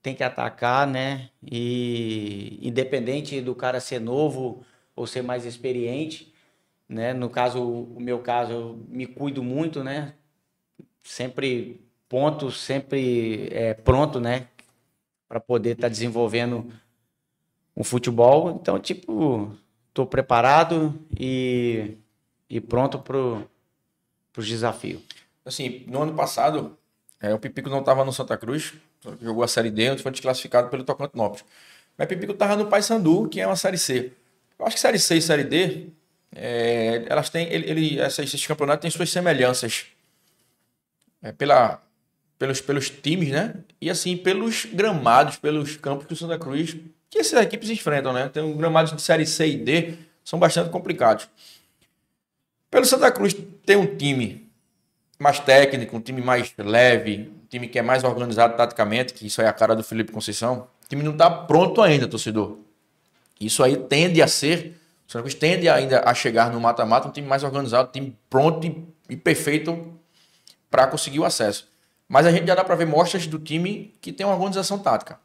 tem que atacar, né? E independente do cara ser novo ou ser mais experiente, né? No caso, o meu caso, eu me cuido muito, né? Sempre pronto, né? Para poder estar desenvolvendo o futebol. Então, tô preparado e pronto pro desafio. Assim, no ano passado, o Pipico não estava no Santa Cruz, jogou a Série D, onde foi desclassificado pelo Tocantinópolis. Mas o Pipico estava no Paysandu, que é uma Série C. Eu acho que Série C e Série D, elas têm, esses campeonatos têm suas semelhanças pelos times, né? E assim, pelos gramados, pelos campos do Santa Cruz, que essas equipes enfrentam, né? Tem gramados de Série C e D, são bastante complicados. Pelo Santa Cruz tem um time mais técnico, um time mais leve, um time que é mais organizado taticamente, que isso aí é a cara do Felipe Conceição. O time não está pronto ainda, torcedor. Isso aí tende a ser, o Santa Cruz tende ainda a chegar no mata-mata, um time mais organizado, um time pronto e perfeito para conseguir o acesso. Mas a gente já dá para ver mostras do time que tem uma organização tática.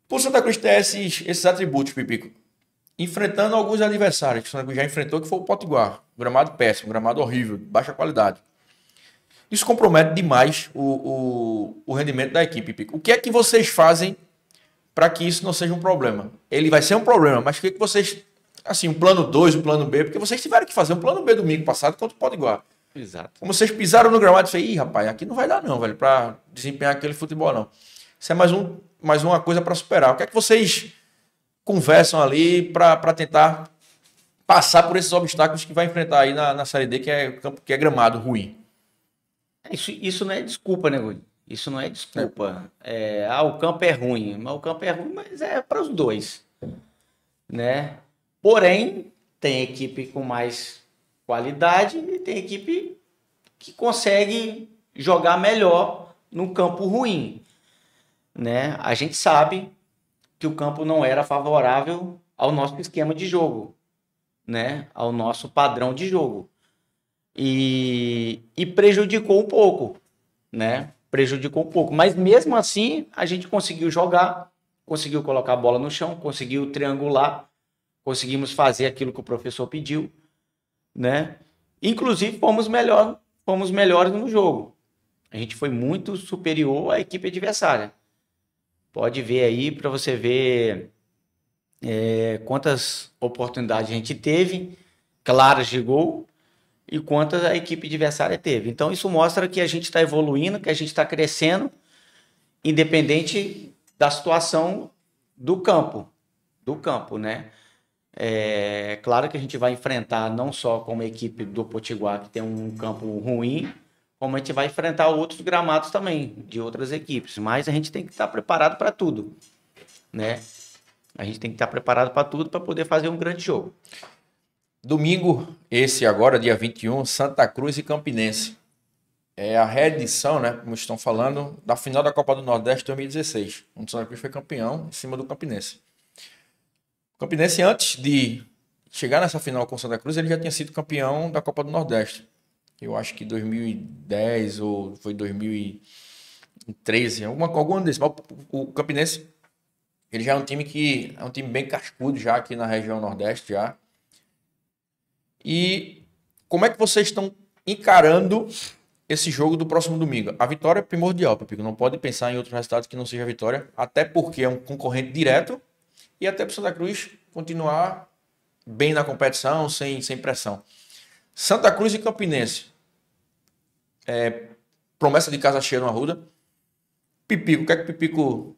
Por Santa Cruz ter esses atributos, Pipico, enfrentando alguns adversários que o Santa Cruz já enfrentou, que foi o Potiguar. Gramado péssimo, gramado horrível, baixa qualidade. Isso compromete demais o rendimento da equipe, Pipico. O que é que vocês fazem para que isso não seja um problema. Ele vai ser um problema, mas o que vocês, assim, um plano 2, um plano B, porque vocês tiveram que fazer um plano B domingo passado contra o Potiguar. Exato. Como vocês pisaram no gramado e falaram, ih, rapaz, aqui não vai dar não, velho, para desempenhar aquele futebol, não. Isso é mais uma coisa para superar. O que é que vocês conversam ali para tentar passar por esses obstáculos que vai enfrentar aí na Série D, que é gramado ruim? Isso não é desculpa, né, Rui? Isso não é desculpa. O campo é ruim. Mas o campo é ruim, mas é para os dois, né? Porém, tem equipe com mais qualidade e tem equipe que consegue jogar melhor no campo ruim, né? A gente sabe que o campo não era favorável ao nosso esquema de jogo, né? Ao nosso padrão de jogo. E prejudicou um pouco, né? Prejudicou um pouco. Mas mesmo assim, a gente conseguiu jogar, conseguiu colocar a bola no chão, conseguiu triangular, conseguimos fazer aquilo que o professor pediu, né? Inclusive, fomos melhores no jogo. A gente foi muito superior à equipe adversária. Pode ver aí para você ver quantas oportunidades a gente teve, claras de gol, e quantas a equipe adversária teve. Então, isso mostra que a gente está evoluindo, que a gente está crescendo, independente da situação do campo, né? Claro que a gente vai enfrentar não só como a equipe do Potiguar, que tem um campo ruim, como a gente vai enfrentar outros gramados também, de outras equipes. Mas a gente tem que estar preparado para tudo, né? A gente tem que estar preparado para tudo para poder fazer um grande jogo. Domingo, esse agora, dia 21, Santa Cruz e Campinense. É a reedição, né, como estão falando, da final da Copa do Nordeste 2016, onde o Santa Cruz foi campeão em cima do Campinense. O Campinense, antes de chegar nessa final com o Santa Cruz, ele já tinha sido campeão da Copa do Nordeste. Eu acho que 2010 ou foi 2013, alguma desse. Mas o Campinense, ele já é um time bem cascudo já aqui na região Nordeste já. E como é que vocês estão encarando esse jogo do próximo domingo? A vitória é primordial, Pipico. Não pode pensar em outros resultados que não seja a vitória, até porque é um concorrente direto e até para o Santa Cruz continuar bem na competição, sem pressão. Santa Cruz e Campinense. Promessa de casa cheia no Arruda. Pipico, o que é que o Pipico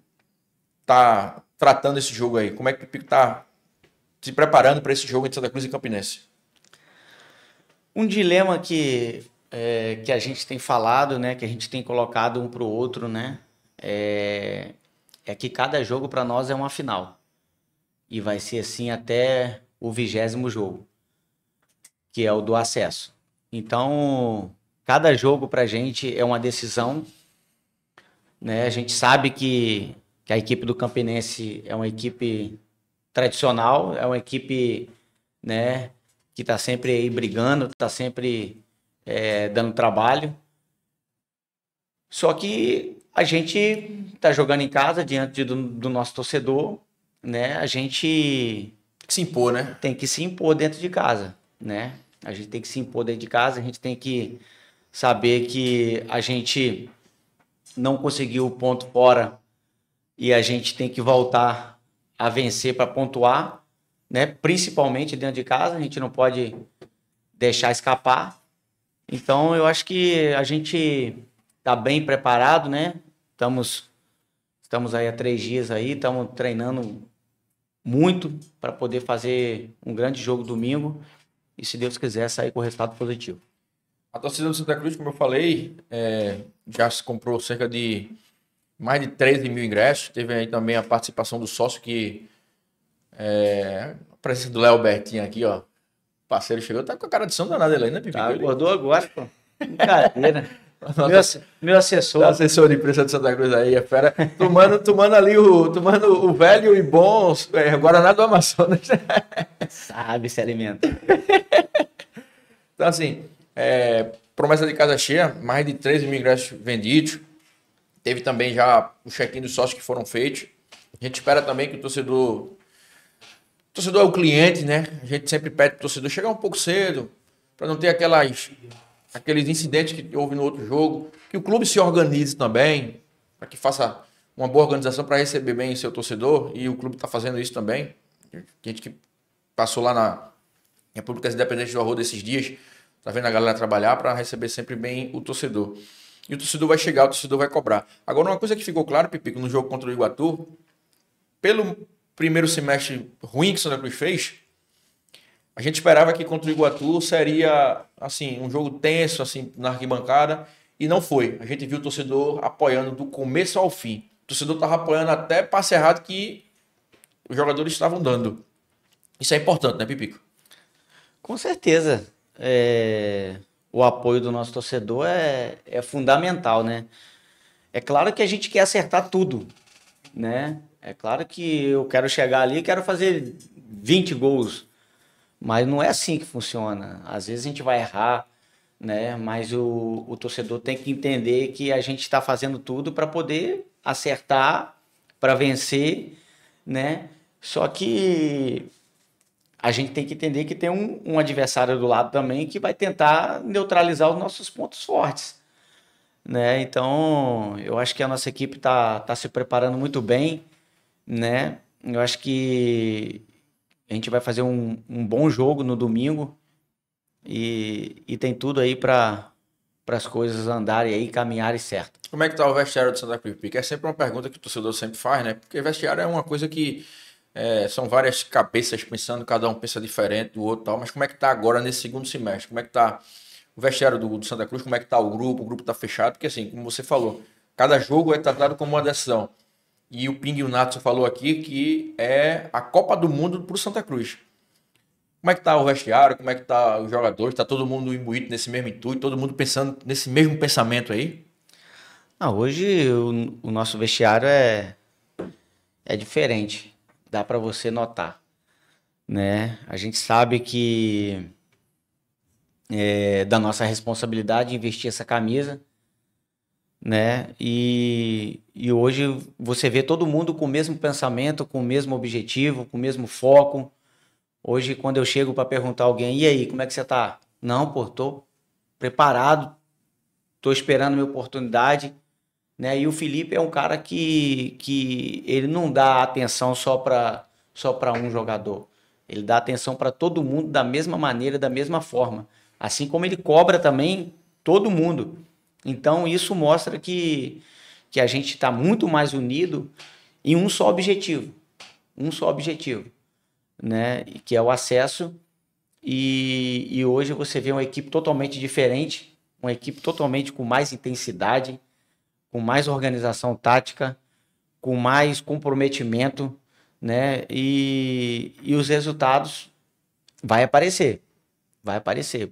está tratando esse jogo aí? Como é que o Pipico está se preparando para esse jogo entre Santa Cruz e Campinense? Um dilema que a gente tem falado, né, que a gente tem colocado um para o outro, né, é que cada jogo para nós é uma final. E vai ser assim até o 20º jogo, que é o do acesso. Então, cada jogo para a gente é uma decisão, né? A gente sabe que a equipe do Campinense é uma equipe tradicional, é uma equipe, né, que está sempre aí brigando, está sempre dando trabalho. Só que a gente está jogando em casa diante do nosso torcedor, né? A gente tem que se impor, né? Tem que se impor dentro de casa, né? A gente tem que se impor dentro de casa, a gente tem que saber que a gente não conseguiu o ponto fora e a gente tem que voltar a vencer para pontuar, né? Principalmente dentro de casa, a gente não pode deixar escapar. Então, eu acho que a gente está bem preparado, né? Estamos aí há 3 dias aí, estamos treinando muito para poder fazer um grande jogo domingo e, se Deus quiser, sair com resultado positivo. A torcida do Santa Cruz, como eu falei, já se comprou cerca de mais de 13 mil ingressos. Teve aí também a participação do sócio que... a presença do Léo Bertinho aqui, ó. O parceiro chegou, tá com a cara de som danada ele aí, né, Pipi? Tá, acordou agora, pô. Brincadeira. Meu assessor. Assessor de imprensa de Santa Cruz aí, é fera. Tomando ali o velho e bom Guaraná do Amazonas. Sabe se alimenta. Então, assim, promessa de casa cheia, mais de 13 mil ingressos vendidos. Teve também já o check-in dos sócios que foram feitos. A gente espera também que o torcedor é o cliente, né? A gente sempre pede para o torcedor chegar um pouco cedo, para não ter aqueles incidentes que houve no outro jogo. Que o clube se organize também, para que faça uma boa organização para receber bem o seu torcedor, e o clube está fazendo isso também. Gente que passou lá na República Independente do Arroio esses dias, tá vendo a galera trabalhar para receber sempre bem o torcedor. E o torcedor vai chegar, o torcedor vai cobrar. Agora, uma coisa que ficou claro, Pipico, no jogo contra o Iguatu, pelo primeiro semestre ruim que o Santa Cruz fez, a gente esperava que contra o Iguatu seria assim, um jogo tenso assim, na arquibancada, e não foi. A gente viu o torcedor apoiando do começo ao fim. O torcedor estava apoiando até passe errado que os jogadores estavam dando. Isso é importante, né, Pipico? Com certeza. O apoio do nosso torcedor é fundamental, né? É claro que a gente quer acertar tudo, né? É claro que eu quero chegar ali e quero fazer 20 gols, mas não é assim que funciona. Às vezes a gente vai errar, né? Mas o torcedor tem que entender que a gente está fazendo tudo para poder acertar, para vencer, né? Só que a gente tem que entender que tem um adversário do lado também que vai tentar neutralizar os nossos pontos fortes, né? Então, eu acho que a nossa equipe tá se preparando muito bem, né? Eu acho que a gente vai fazer um bom jogo no domingo e tem tudo aí para as coisas andarem aí, caminharem certo. Como é que tá o vestiário do Santa Cruz, Pipico? É sempre uma pergunta que o torcedor sempre faz, né? Porque vestiário é uma coisa que são várias cabeças pensando, cada um pensa diferente do outro e tal, mas como é que tá agora nesse segundo semestre? Como é que tá o vestiário do Santa Cruz? Como é que tá o grupo tá fechado? Porque assim, como você falou, cada jogo é tratado como uma decisão. E o Ping e o Natsu falou aqui que é a Copa do Mundo pro Santa Cruz. Como é que tá o vestiário? Como é que tá os jogadores? Tá todo mundo imbuído nesse mesmo intuito? Todo mundo pensando nesse mesmo pensamento aí? Hoje o nosso vestiário é diferente, dá para você notar, né? A gente sabe que é da nossa responsabilidade investir essa camisa, né? E hoje você vê todo mundo com o mesmo pensamento, com o mesmo objetivo, com o mesmo foco. Hoje, quando eu chego para perguntar a alguém, e aí, como é que você tá? Não, pô, tô preparado, tô esperando minha oportunidade, né? E o Felipe é um cara que ele não dá atenção só para um jogador. Ele dá atenção para todo mundo da mesma maneira, da mesma forma. Assim como ele cobra também todo mundo. Então, isso mostra que a gente está muito mais unido em um só objetivo. Um só objetivo, né? Que é o acesso. E hoje você vê uma equipe totalmente diferente, uma equipe totalmente com mais intensidade, com mais organização tática, com mais comprometimento, né? E os resultados vai aparecer,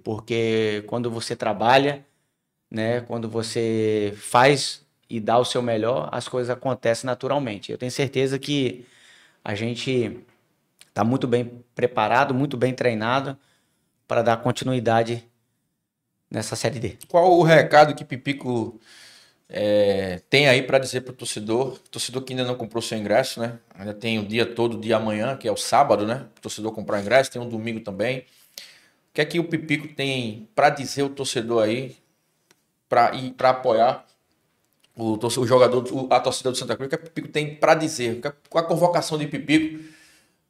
porque quando você trabalha, né? Quando você faz e dá o seu melhor, as coisas acontecem naturalmente. Eu tenho certeza que a gente está muito bem preparado, muito bem treinado para dar continuidade nessa Série D. Qual o recado que Pipico tem aí para dizer para o torcedor que ainda não comprou seu ingresso, né? Ainda tem o dia todo, o dia amanhã, que é o sábado, né? O torcedor comprar o ingresso, tem um domingo também. O que é que o Pipico tem para dizer ao torcedor aí, para apoiar o jogador, a torcida do Santa Cruz? O que é que o Pipico tem para dizer? Qual a convocação de Pipico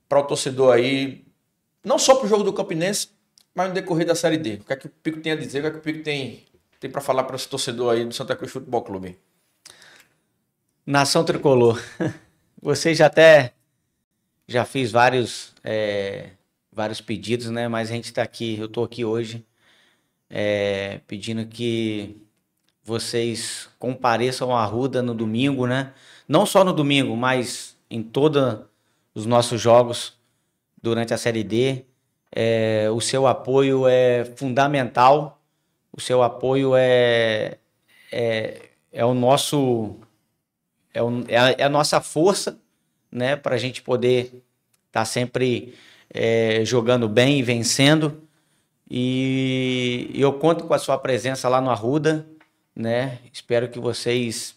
para o torcedor aí, não só para o jogo do Campinense, mas no decorrer da Série D? O que é que o Pipico tem a dizer? O que é que o Pipico tem para falar para esse torcedor aí do Santa Cruz Futebol Clube? Nação Tricolor, você já fiz vários pedidos, né? Mas a gente está aqui, eu estou aqui hoje pedindo que vocês compareçam à Arruda no domingo, né? Não só no domingo, mas em todos os nossos jogos durante a Série D. O seu apoio é fundamental. O seu apoio é o nosso é a nossa força, né, para a gente poder estar sempre jogando bem e vencendo. E eu conto com a sua presença lá no Arruda, né? Espero que vocês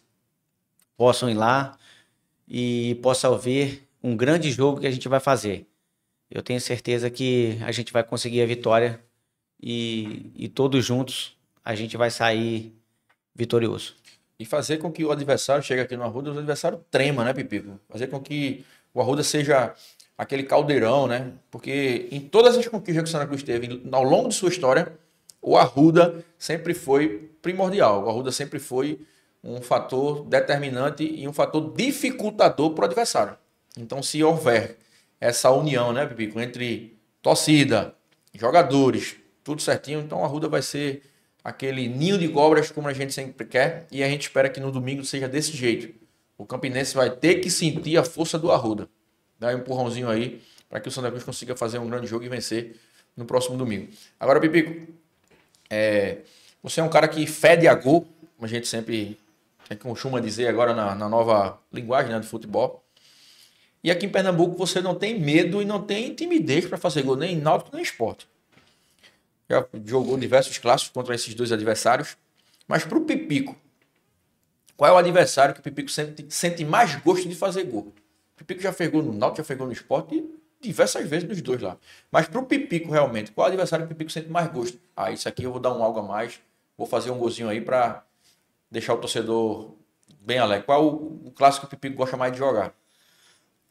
possam ir lá e possam ver um grande jogo que a gente vai fazer. Eu tenho certeza que a gente vai conseguir a vitória e todos juntos a gente vai sair vitorioso. e fazer com que o adversário chegue aqui no Arruda, o adversário trema, né, Pipico? Fazer com que o Arruda seja aquele caldeirão, né? Porque em todas as conquistas que o Santa Cruz teve ao longo de sua história, o Arruda sempre foi primordial. O Arruda sempre foi um fator determinante e um fator dificultador para o adversário. Então, se houver essa união, né, Pipico, entre torcida, jogadores, tudo certinho, então o Arruda vai ser aquele ninho de cobras como a gente sempre quer e a gente espera que no domingo seja desse jeito. O Campinense vai ter que sentir a força do Arruda. Dá um empurrãozinho aí para que o Santa Cruz consiga fazer um grande jogo e vencer no próximo domingo. Agora, Pipico, você é um cara que fede a gol, como a gente sempre costuma dizer agora na nova linguagem, né, do futebol. E aqui em Pernambuco você não tem medo e não tem timidez para fazer gol, nem em Náutico nem em Sport. Já jogou diversos clássicos contra esses dois adversários. Mas para o Pipico, qual é o adversário que o Pipico sente mais gosto de fazer gol? O Pipico já fez gol no Náutico, já fez gol no Sport e diversas vezes nos dois lá. Mas para o Pipico realmente, qual é o adversário que o Pipico sente mais gosto? Ah, isso aqui eu vou dar um algo a mais, vou fazer um golzinho aí para deixar o torcedor bem alegre. Qual é o clássico que o Pipico gosta mais de jogar?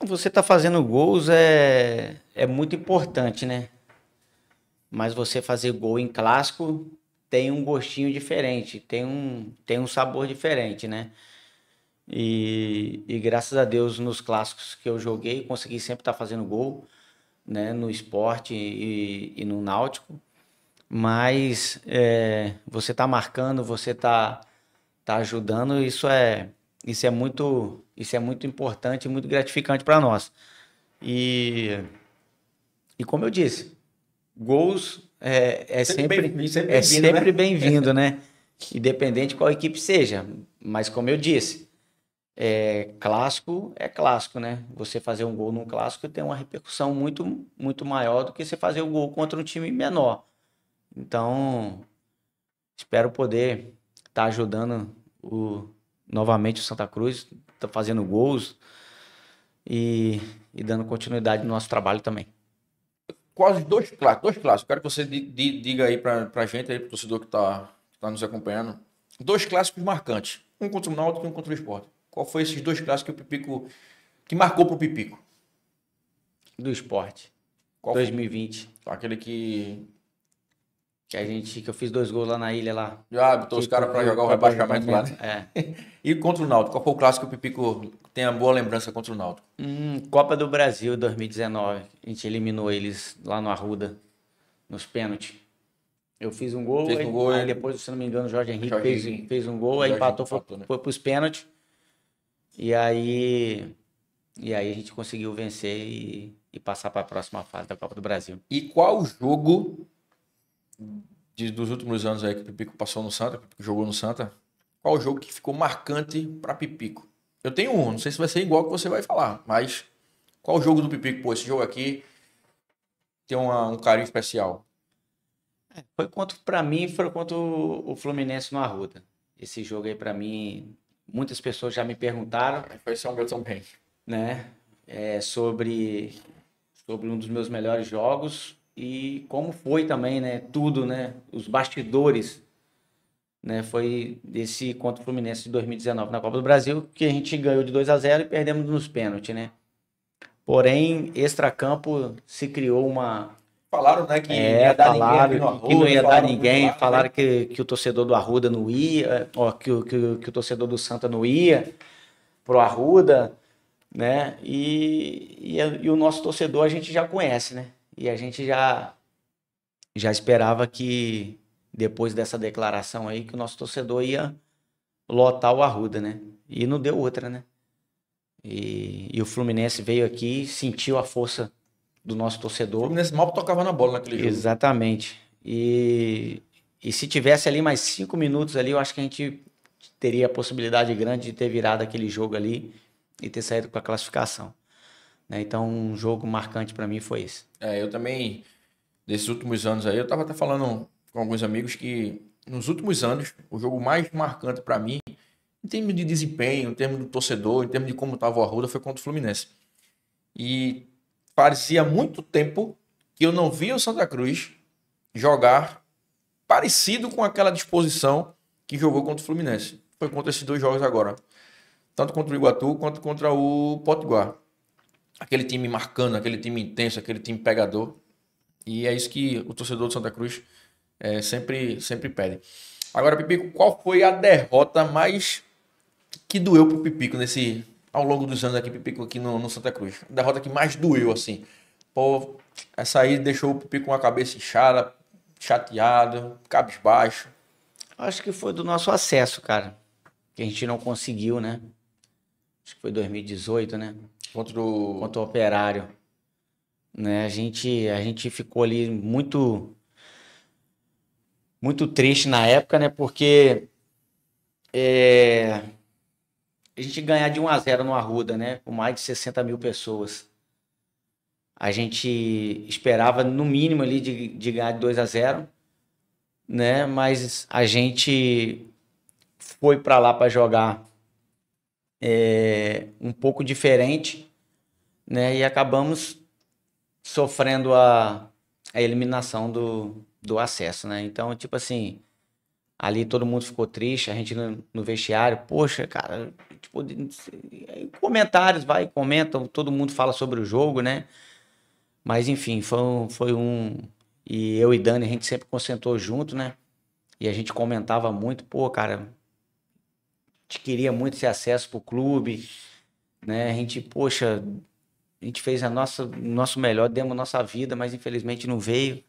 Você tá fazendo gols é muito importante, né? Mas você fazer gol em clássico tem um gostinho diferente, tem um sabor diferente, né? E graças a Deus nos clássicos que eu joguei, consegui sempre estar fazendo gol, né? No Sport e no Náutico. Mas você tá marcando, você tá ajudando, isso é muito importante e muito gratificante para nós. E como eu disse, gols é sempre bem-vindo, né? Independente de qual equipe seja. Mas como eu disse, clássico é clássico, né? Você fazer um gol num clássico tem uma repercussão muito, muito maior do que você fazer um gol contra um time menor. Então, espero poder estar ajudando novamente o Santa Cruz, tá fazendo gols e dando continuidade no nosso trabalho também. Quase dois clássicos. Quero que você diga aí pra gente, aí pro torcedor que tá nos acompanhando. Dois clássicos marcantes. Um contra o Náutico e um contra o Sport. Qual foi esses dois clássicos que marcou pro Pipico? Do Sport. Qual 2020. Foi? Aquele que eu fiz 2 gols lá na ilha lá. Já botou os caras pra jogar o rebaixamento lá, né? E contra o Náutico? Qual foi o clássico que o Pipico tem a boa lembrança contra o Náutico? Copa do Brasil 2019. A gente eliminou eles lá no Arruda, nos pênaltis. Eu fiz um gol, aí depois, se não me engano, o Jorge Henrique fez um gol, aí empatou, foi pros pênaltis. E aí a gente conseguiu vencer e passar para a próxima fase da Copa do Brasil. E qual jogo dos últimos anos aí que o Pipico passou no Santa, que o Pipico jogou no Santa, qual jogo que ficou marcante para Pipico? Eu tenho não sei se vai ser igual que você vai falar, mas qual jogo do Pipico? Pô, esse jogo aqui tem um carinho especial. Foi contra o Fluminense no Arruda. Esse jogo aí para mim, muitas pessoas já me perguntaram. Foi São meu também. Né? Sobre um dos meus melhores jogos e como foi também, né? Tudo, né? Os bastidores, né? Foi desse contra o Fluminense de 2019 na Copa do Brasil, que a gente ganhou de 2-0 e perdemos nos pênaltis, né? Porém, extracampo se criou uma... Falaram, né, que não ia dar ninguém. Falaram que o torcedor do Arruda não ia, que o torcedor do Santa não ia pro Arruda, né? E o nosso torcedor a gente já conhece, né? E a gente já esperava que depois dessa declaração aí que o nosso torcedor ia lotar o Arruda, né? E não deu outra, né? E o Fluminense veio aqui, sentiu a força do nosso torcedor. O Fluminense mal tocava na bola naquele jogo. Exatamente. E se tivesse ali mais 5 minutos ali, eu acho que a gente teria a possibilidade grande de ter virado aquele jogo ali e ter saído com a classificação. Né? Então, um jogo marcante para mim foi esse. Eu também, desses últimos anos aí, eu estava até falando com alguns amigos que nos últimos anos, o jogo mais marcante para mim, em termos de desempenho, em termos do torcedor, em termos de como estava o Arruda, foi contra o Fluminense. E parecia muito tempo que eu não via o Santa Cruz jogar parecido com aquela disposição que jogou contra o Fluminense. foi contra esses 2 jogos agora. Tanto contra o Iguatu quanto contra o Potiguar. Aquele time marcando, aquele time intenso, aquele time pegador. E é isso que o torcedor do Santa Cruz sempre pede. Agora, Pipico, qual foi a derrota mais que doeu pro Pipico ao longo dos anos aqui, Pipico, aqui no Santa Cruz? A derrota que mais doeu, assim. Pô, essa aí deixou o Pipico com a cabeça inchada, chateado, cabisbaixo. Acho que foi do nosso acesso, cara. Que a gente não conseguiu, né? Acho que foi 2018, né? Contra o Operário. Né? A gente ficou ali muito triste na época, né? Porque a gente ganhar de 1-0 no Arruda, né? Com mais de 60 mil pessoas. A gente esperava, no mínimo, ali de ganhar de 2-0, né? Mas a gente foi para lá para jogar um pouco diferente, né? E acabamos sofrendo a eliminação do acesso, né? Então, tipo assim, ali todo mundo ficou triste, a gente no vestiário, poxa, cara, tipo, comentários, comentam, todo mundo fala sobre o jogo, né? Mas, enfim, foi um... E eu e Dani, a gente sempre concentrou junto, né? E a gente comentava muito, pô, cara, a gente queria muito esse acesso pro clube, né? A gente, poxa, a gente fez o nosso melhor, demos nossa vida, mas infelizmente não veio.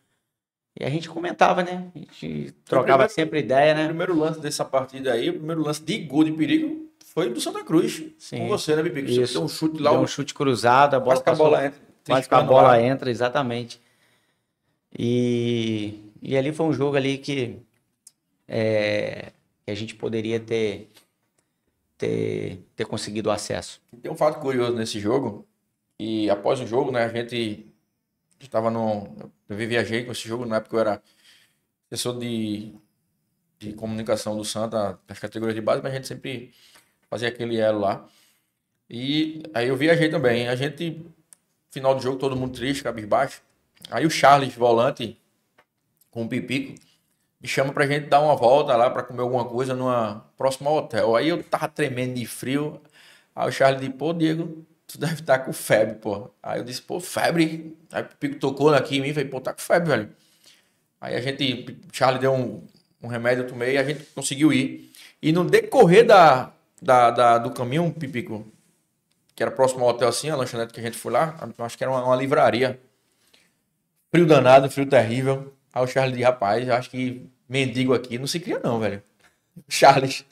E a gente comentava, né? A gente trocava sempre ideia, né? O primeiro lance dessa partida aí, o primeiro lance de gol de perigo foi do Santa Cruz. Sim. Com você, né, Pipico? Você deu um chute lá. Deu um chute cruzado, a bola quase que a bola entra. Quase que a bola entra, exatamente. E ali foi um jogo ali que a gente poderia ter conseguido acesso. Tem um fato curioso nesse jogo, e após o jogo, né, a gente estava eu viajei com esse jogo, na época eu era assessor de comunicação do Santa, das categorias de base, mas a gente sempre fazia aquele elo lá. E aí eu viajei também, a gente, final do jogo, todo mundo triste, cabisbaixo. Aí o Charles, volante, com o Pipico, me chama pra gente dar uma volta lá pra comer alguma coisa numa próxima ao hotel. Aí eu tava tremendo de frio. Aí o Charles disse, pô, Diego, tu deve estar com febre, pô. Aí eu disse, pô, febre? Aí o Pipico tocou aqui em mim e falei, pô, tá com febre, velho. Aí o Charles deu um remédio, eu tomei e a gente conseguiu ir. E no decorrer do caminho, Pipico, que era próximo ao hotel assim, a lanchonete que a gente foi lá, acho que era uma livraria. Frio danado, frio terrível. Aí o Charles disse, rapaz, eu acho que mendigo aqui não se cria não, velho. Charles,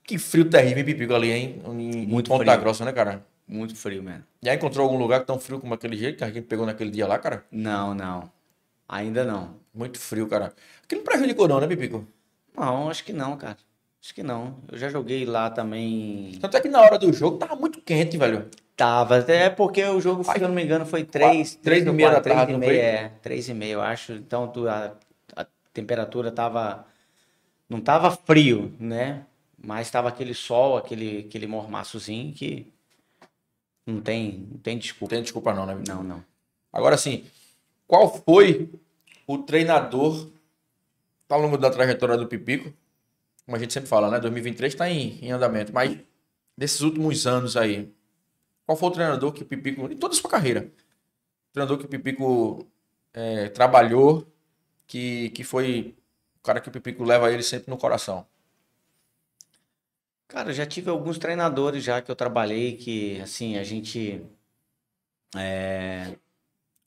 que frio terrível, hein, Pipico, ali, hein? Muito Ponta frio. Grossa, né, cara? Muito frio, mano. Já encontrou algum lugar tão frio como aquele jeito que a gente pegou naquele dia lá, cara? Não. Ainda não. Muito frio, cara. Aquilo não prejudicou não, né, Pipico? Não, acho que não, cara. Acho que não. Eu já joguei lá também. Tanto é que na hora do jogo tava muito quente, velho. Tava, até porque o jogo, se eu não me engano, foi 3h30 da tarde, não foi? 3h30, eu acho. Então a temperatura não tava frio, né? Mas tava aquele sol, aquele mormaçozinho que não tem desculpa. Não tem desculpa não, né? Não. Agora sim, qual foi o treinador ao longo da trajetória do Pipico? Como a gente sempre fala, né? 2023 está em andamento, mas desses últimos anos aí, qual foi o treinador que o Pipico, em toda a sua carreira, o treinador que o Pipico trabalhou, que foi o cara que o Pipico leva ele sempre no coração? Cara, eu já tive alguns treinadores já que eu trabalhei que, assim, a gente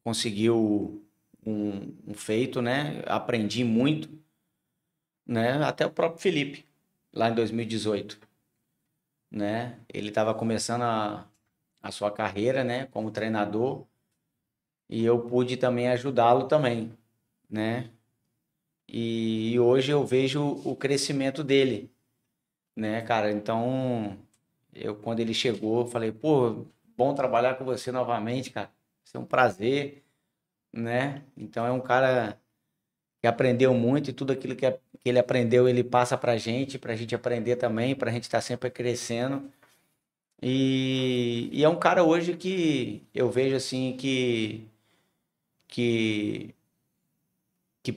conseguiu um feito, né? Aprendi muito, né? Até o próprio Felipe, lá em 2018, né? Ele estava começando a sua carreira, né? Como treinador, e eu pude também ajudá-lo também, né? E hoje eu vejo o crescimento dele, né, cara? Então, quando ele chegou, eu falei, pô, bom trabalhar com você novamente, cara. Isso é um prazer, né? Então, é um cara que aprendeu muito e tudo aquilo que ele aprendeu, ele passa pra gente aprender também, pra gente estar sempre crescendo. E é um cara hoje que eu vejo, assim, que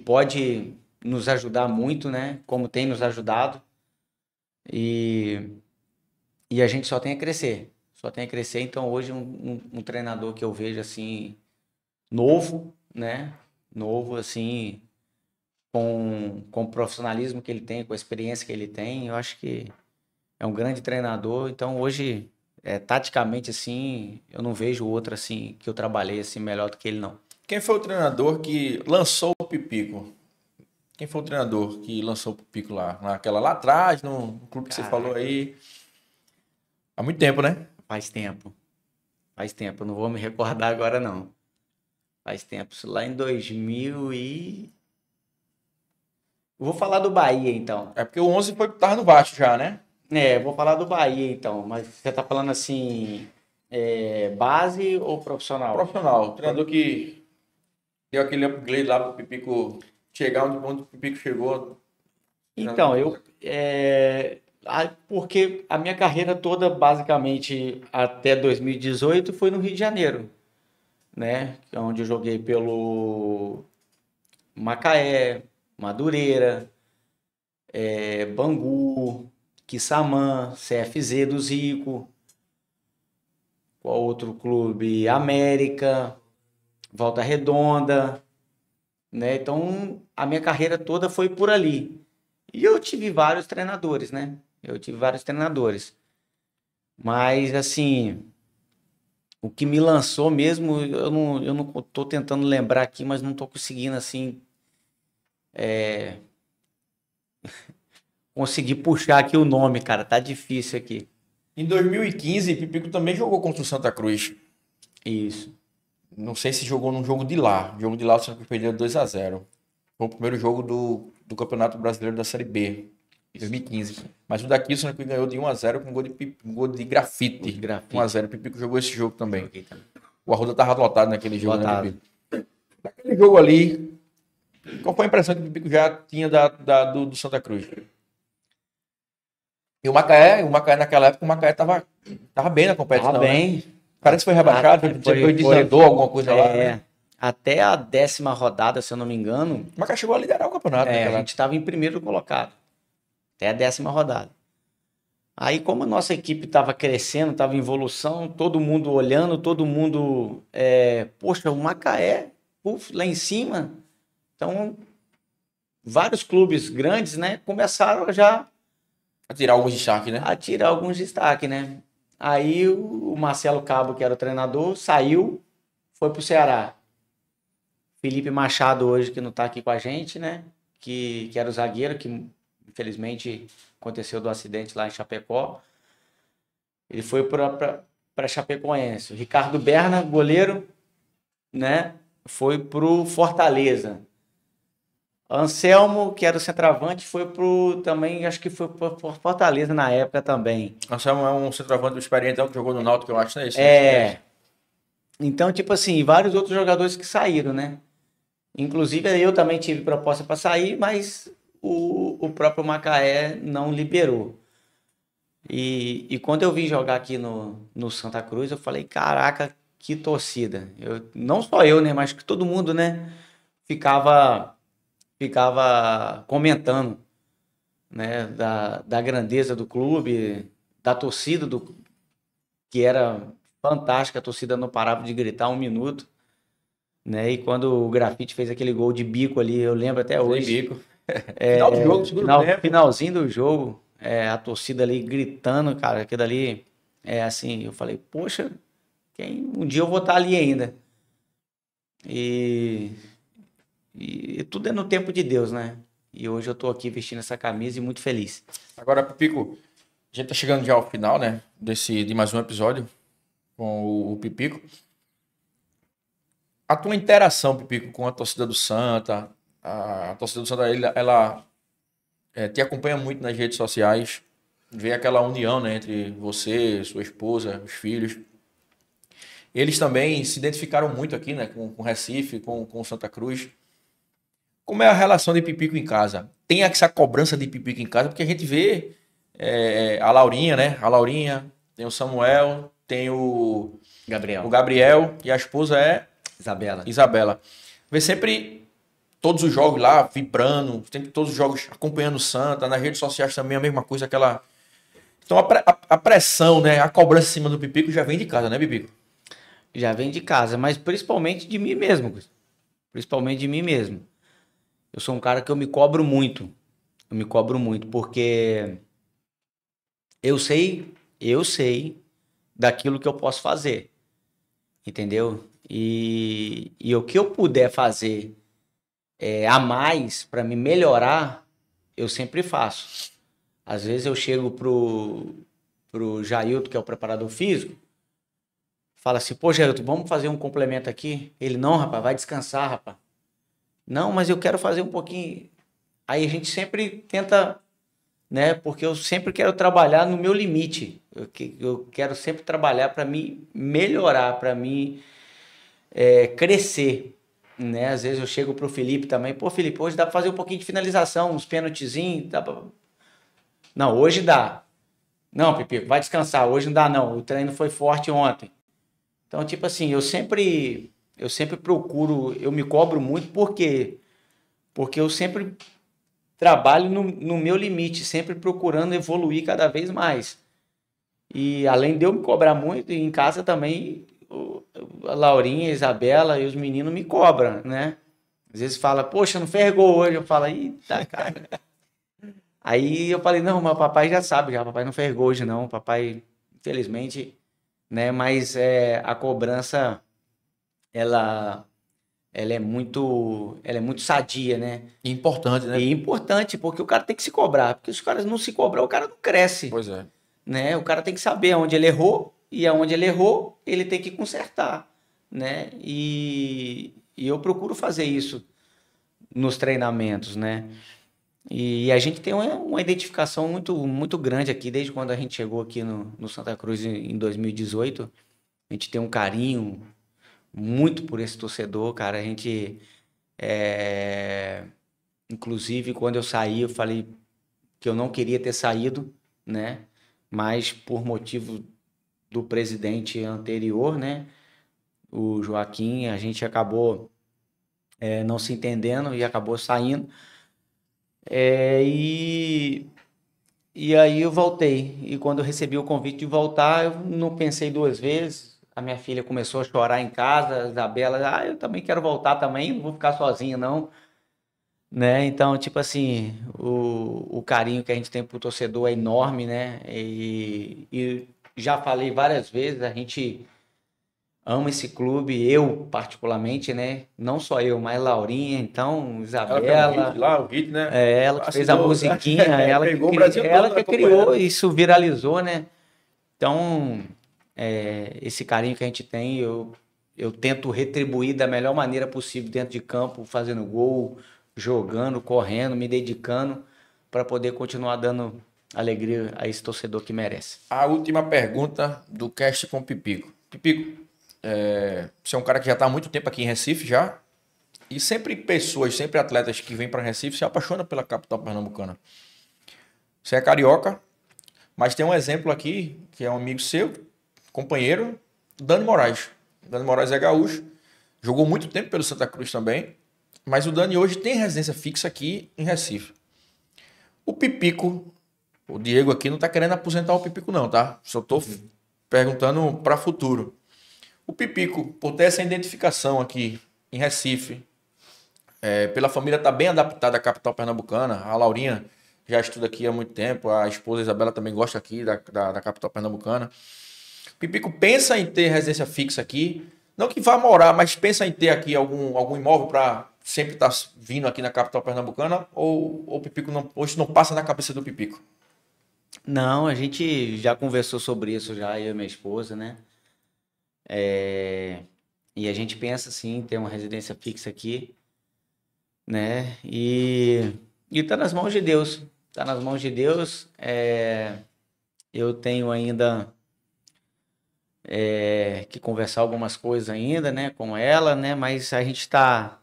pode nos ajudar muito, né? Como tem nos ajudado, E a gente só tem a crescer. Só tem a crescer. Então, hoje, um treinador que eu vejo, assim, novo, né? Novo, assim, com o profissionalismo que ele tem, com a experiência que ele tem, eu acho que é um grande treinador. Então, hoje, taticamente, assim, eu não vejo outro, assim, que eu trabalhei, assim, melhor do que ele, não. Quem foi o treinador que lançou o Pipico? Quem foi o treinador que lançou o Pipico lá atrás, no clube que você falou aí? Há muito tempo, né? Faz tempo. Faz tempo. Eu não vou me recordar agora, não. Faz tempo. Isso lá em 2000 e... Eu vou falar do Bahia, então. É porque o 11 tava no Vasco já, né? Vou falar do Bahia, então. Mas você tá falando assim, base ou profissional? Profissional. O treinador que deu aquele upgrade lá pro Pipico chegar onde o Pipico chegou. Então, porque a minha carreira toda, basicamente, até 2018, foi no Rio de Janeiro, né? Onde eu joguei pelo Macaé, Madureira, Bangu, Quissamã, CFZ do Zico, qual outro clube? América, Volta Redonda, né? Então, a minha carreira toda foi por ali. E eu tive vários treinadores, né? Mas, assim, o que me lançou mesmo, eu não tô tentando lembrar aqui, mas não tô conseguindo, assim, conseguir puxar aqui o nome, cara. Tá difícil aqui. Em 2015, Pipico também jogou contra o Santa Cruz. Isso. Não sei se jogou num jogo de lá. O jogo de lá o Santa Cruz perdeu 2-0. Foi o primeiro jogo do Campeonato Brasileiro da Série B, em 2015. Mas o daqui o Santa Cruz ganhou de 1-0 com um gol de grafite. 1-0. O Pipico jogou esse jogo também. O Arruda tava lotado naquele jogo, Lotado. né, Pipico? Naquele jogo ali, qual foi a impressão que o Pipico já tinha do Santa Cruz? E o Macaé naquela época, o Macaé tava bem na competição. Tava bem. Né? Parece que foi rebaixado, depois desandou alguma coisa lá. Né? Até a 10ª rodada, se eu não me engano. O Macaé chegou a liderar o campeonato. A gente estava em primeiro colocado. Até a 10ª rodada. Aí, como a nossa equipe estava crescendo, estava em evolução, todo mundo olhando, todo mundo. Poxa, o Macaé, lá em cima. Então, vários clubes grandes, né, começaram já a tirar alguns destaques, né? Aí o Marcelo Cabo, que era o treinador, saiu, foi pro Ceará. Felipe Machado hoje, que não tá aqui com a gente, né? Que era o zagueiro, que infelizmente aconteceu do acidente lá em Chapecó. Ele foi para Chapecoense. O Ricardo Berna, goleiro, né? Foi pro Fortaleza. Anselmo, que era o centroavante, foi também, acho que foi pro Fortaleza na época também. Anselmo é um centroavante experiente, que jogou no Náutico, eu acho, né? Então, tipo assim, vários outros jogadores que saíram, né? Inclusive, eu também tive proposta para sair, mas o próprio Macaé não liberou. E quando eu vim jogar aqui no Santa Cruz, eu falei, caraca, que torcida. Não só eu, né? Mas que todo mundo, né? Ficava comentando, né, da grandeza do clube, da torcida, que era fantástica, a torcida não parava de gritar 1 minuto, né, e quando o Grafite fez aquele gol de bico ali, eu lembro até hoje. Bico. Final do jogo, segundo tempo. Finalzinho do jogo, a torcida ali gritando, cara, aquilo ali, assim, eu falei, poxa, um dia eu vou estar ali ainda. E tudo é no tempo de Deus, né? E hoje eu tô aqui vestindo essa camisa e muito feliz. Agora, Pipico, a gente tá chegando já ao final, né? De mais um episódio com o Pipico. A tua interação, Pipico, com a torcida do Santa, a torcida do Santa, ela te acompanha muito nas redes sociais, vê aquela união, né, entre você, sua esposa, os filhos. Eles também se identificaram muito aqui, né, com o Recife, com o Santa Cruz. Como é a relação de Pipico em casa? Tem essa cobrança de Pipico em casa, porque a gente vê a Laurinha, né? A Laurinha, tem o Samuel, tem o Gabriel e a esposa é Isabela. Vê sempre todos os jogos lá, vibrando, sempre todos os jogos acompanhando o Santa, nas redes sociais também a mesma coisa, aquela Então a pressão, né? A cobrança em cima do Pipico já vem de casa, né, Pipico? Já vem de casa, mas principalmente de mim mesmo. Principalmente de mim mesmo. Eu sou um cara que eu me cobro muito. Eu me cobro muito, porque eu sei daquilo que eu posso fazer. Entendeu? E o que eu puder fazer a mais para me melhorar, eu sempre faço. Às vezes eu chego pro Jailton, que é o preparador físico, fala assim, pô, Jailton, vamos fazer um complemento aqui? Ele, não, rapaz, vai descansar, rapaz. Não, mas eu quero fazer um pouquinho. Aí a gente sempre tenta, né? Porque eu sempre quero trabalhar no meu limite. Eu quero sempre trabalhar para me melhorar, para me crescer, né? Às vezes eu chego pro Felipe também, pô, Felipe, hoje dá para fazer um pouquinho de finalização, uns pênaltizinhos, dá pra... Não, hoje dá. Não, Pipico, vai descansar, hoje não dá não, o treino foi forte ontem. Então, tipo assim, eu sempre procuro, eu me cobro muito, porque eu sempre trabalho no meu limite, sempre procurando evoluir cada vez mais. E além de eu me cobrar muito, em casa também, a Laurinha, a Isabela e os meninos me cobram, né? Às vezes fala, poxa, não fez gol hoje. Eu falo, eita, cara. Aí eu falei, não, mas o papai já sabe, o papai não fez gol hoje não, o papai, infelizmente, né? Mas a cobrança, ela é muito sadia, né? Importante, né? E importante, porque o cara tem que se cobrar, porque se os caras não se cobrar, o cara não cresce. Pois é. Né? O cara tem que saber onde ele errou, e aonde ele errou, ele tem que consertar, né? E eu procuro fazer isso nos treinamentos, né? E a gente tem uma identificação muito, muito grande aqui, desde quando a gente chegou aqui no Santa Cruz em 2018. A gente tem um carinho muito por esse torcedor, cara. A gente, inclusive, quando eu saí, eu falei que eu não queria ter saído, né? Mas por motivo do presidente anterior, né? O Joaquim, a gente acabou não se entendendo e acabou saindo. E aí eu voltei. E quando eu recebi o convite de voltar, eu não pensei duas vezes. A minha filha começou a chorar em casa, a Isabela, eu também quero voltar também, não vou ficar sozinha não. Né? Então, tipo assim, o carinho que a gente tem pro torcedor é enorme, né? E já falei várias vezes, a gente ama esse clube, eu particularmente, né? Não só eu, mas Laurinha, então, Isabela, o hit, né? ela que fez a musiquinha, ela Pegou que, o Brasil ela todo que acompanhando. criou, isso viralizou, né? Então, esse carinho que a gente tem, eu tento retribuir da melhor maneira possível dentro de campo, fazendo gol, jogando, correndo, me dedicando para poder continuar dando alegria a esse torcedor que merece. A última pergunta do cast com o Pipico. Pipico, você é um cara que já está há muito tempo aqui em Recife já, e sempre atletas que vêm para Recife se apaixonam pela capital pernambucana. Você é carioca, mas tem um exemplo aqui, que é um amigo seu, companheiro, Dani Moraes. Dani Moraes é gaúcho, jogou muito tempo pelo Santa Cruz também, mas o Dani hoje tem residência fixa aqui em Recife. O Pipico, o Diego aqui não está querendo aposentar o Pipico não, tá? Só estou perguntando para futuro. O Pipico, por ter essa identificação aqui em Recife, pela família estar bem adaptada à capital pernambucana, a Laurinha já estuda aqui há muito tempo, a esposa Isabela também gosta aqui da capital pernambucana. O Pipico pensa em ter residência fixa aqui, não que vá morar, mas pensa em ter aqui algum imóvel para sempre estar vindo aqui na capital pernambucana, ou o Pipico hoje não passa na cabeça do Pipico? Não, a gente já conversou sobre isso já, eu e minha esposa, né? E a gente pensa sim em ter uma residência fixa aqui, né? E tá nas mãos de Deus. Tá nas mãos de Deus. Eu tenho ainda que conversar algumas coisas ainda, né, com ela, né? Mas a gente tá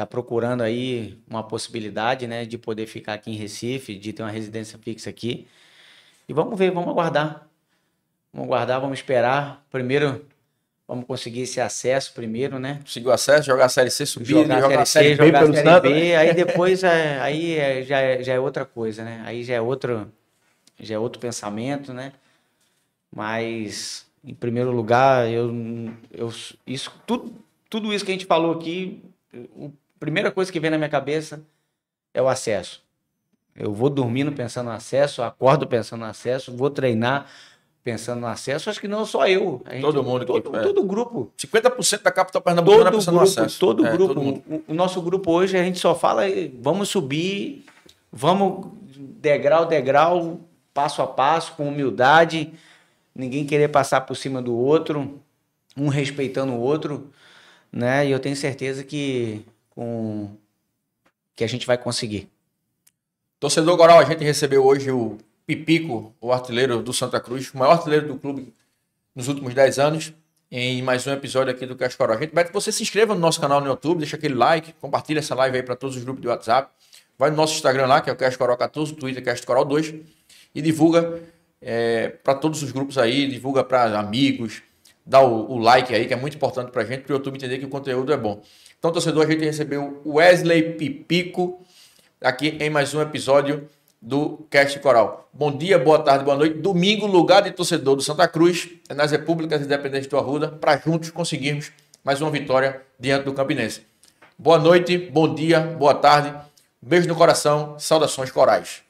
procurando aí uma possibilidade, né, de poder ficar aqui em Recife, de ter uma residência fixa aqui. E vamos ver, vamos aguardar. Vamos aguardar, vamos esperar. Primeiro, vamos conseguir esse acesso primeiro, né? Conseguiu acesso, jogar a Série C, subir, jogar a Série B jogar pelo a Série Santos, B, né? aí depois já é outra coisa, né? Aí já é outro já é outro pensamento, né? Mas, em primeiro lugar, tudo isso que a gente falou aqui, a primeira coisa que vem na minha cabeça é o acesso. Eu vou dormindo pensando no acesso, acordo pensando no acesso, vou treinar pensando no acesso. Acho que não só eu. Todo mundo. Todo o grupo. 50% da capital pernambucana pensando no acesso. Todo o grupo. O nosso grupo hoje, a gente só fala, vamos subir, vamos degrau, passo a passo, com humildade, ninguém querer passar por cima do outro, um respeitando o outro, né? E eu tenho certeza que a gente vai conseguir. Torcedor Coral, a gente recebeu hoje o Pipico, o artilheiro do Santa Cruz, o maior artilheiro do clube nos últimos 10 anos, em mais um episódio aqui do Cash Coral. A gente pede que você se inscreva no nosso canal no YouTube, deixa aquele like, compartilha essa live aí para todos os grupos de WhatsApp, vai no nosso Instagram lá, que é o Cash Coral 14, Twitter Cash Coral 2, e divulga para todos os grupos aí, divulga para amigos, dá o like aí, que é muito importante para a gente, para o YouTube entender que o conteúdo é bom. Então, torcedor, a gente recebeu o Wesley Pipico aqui em mais um episódio do Cast Coral. Bom dia, boa tarde, boa noite. Domingo, lugar de torcedor do Santa Cruz, nas Repúblicas Independentes do Arruda, para juntos conseguirmos mais uma vitória diante do Campinense. Boa noite, bom dia, boa tarde. Beijo no coração, saudações corais.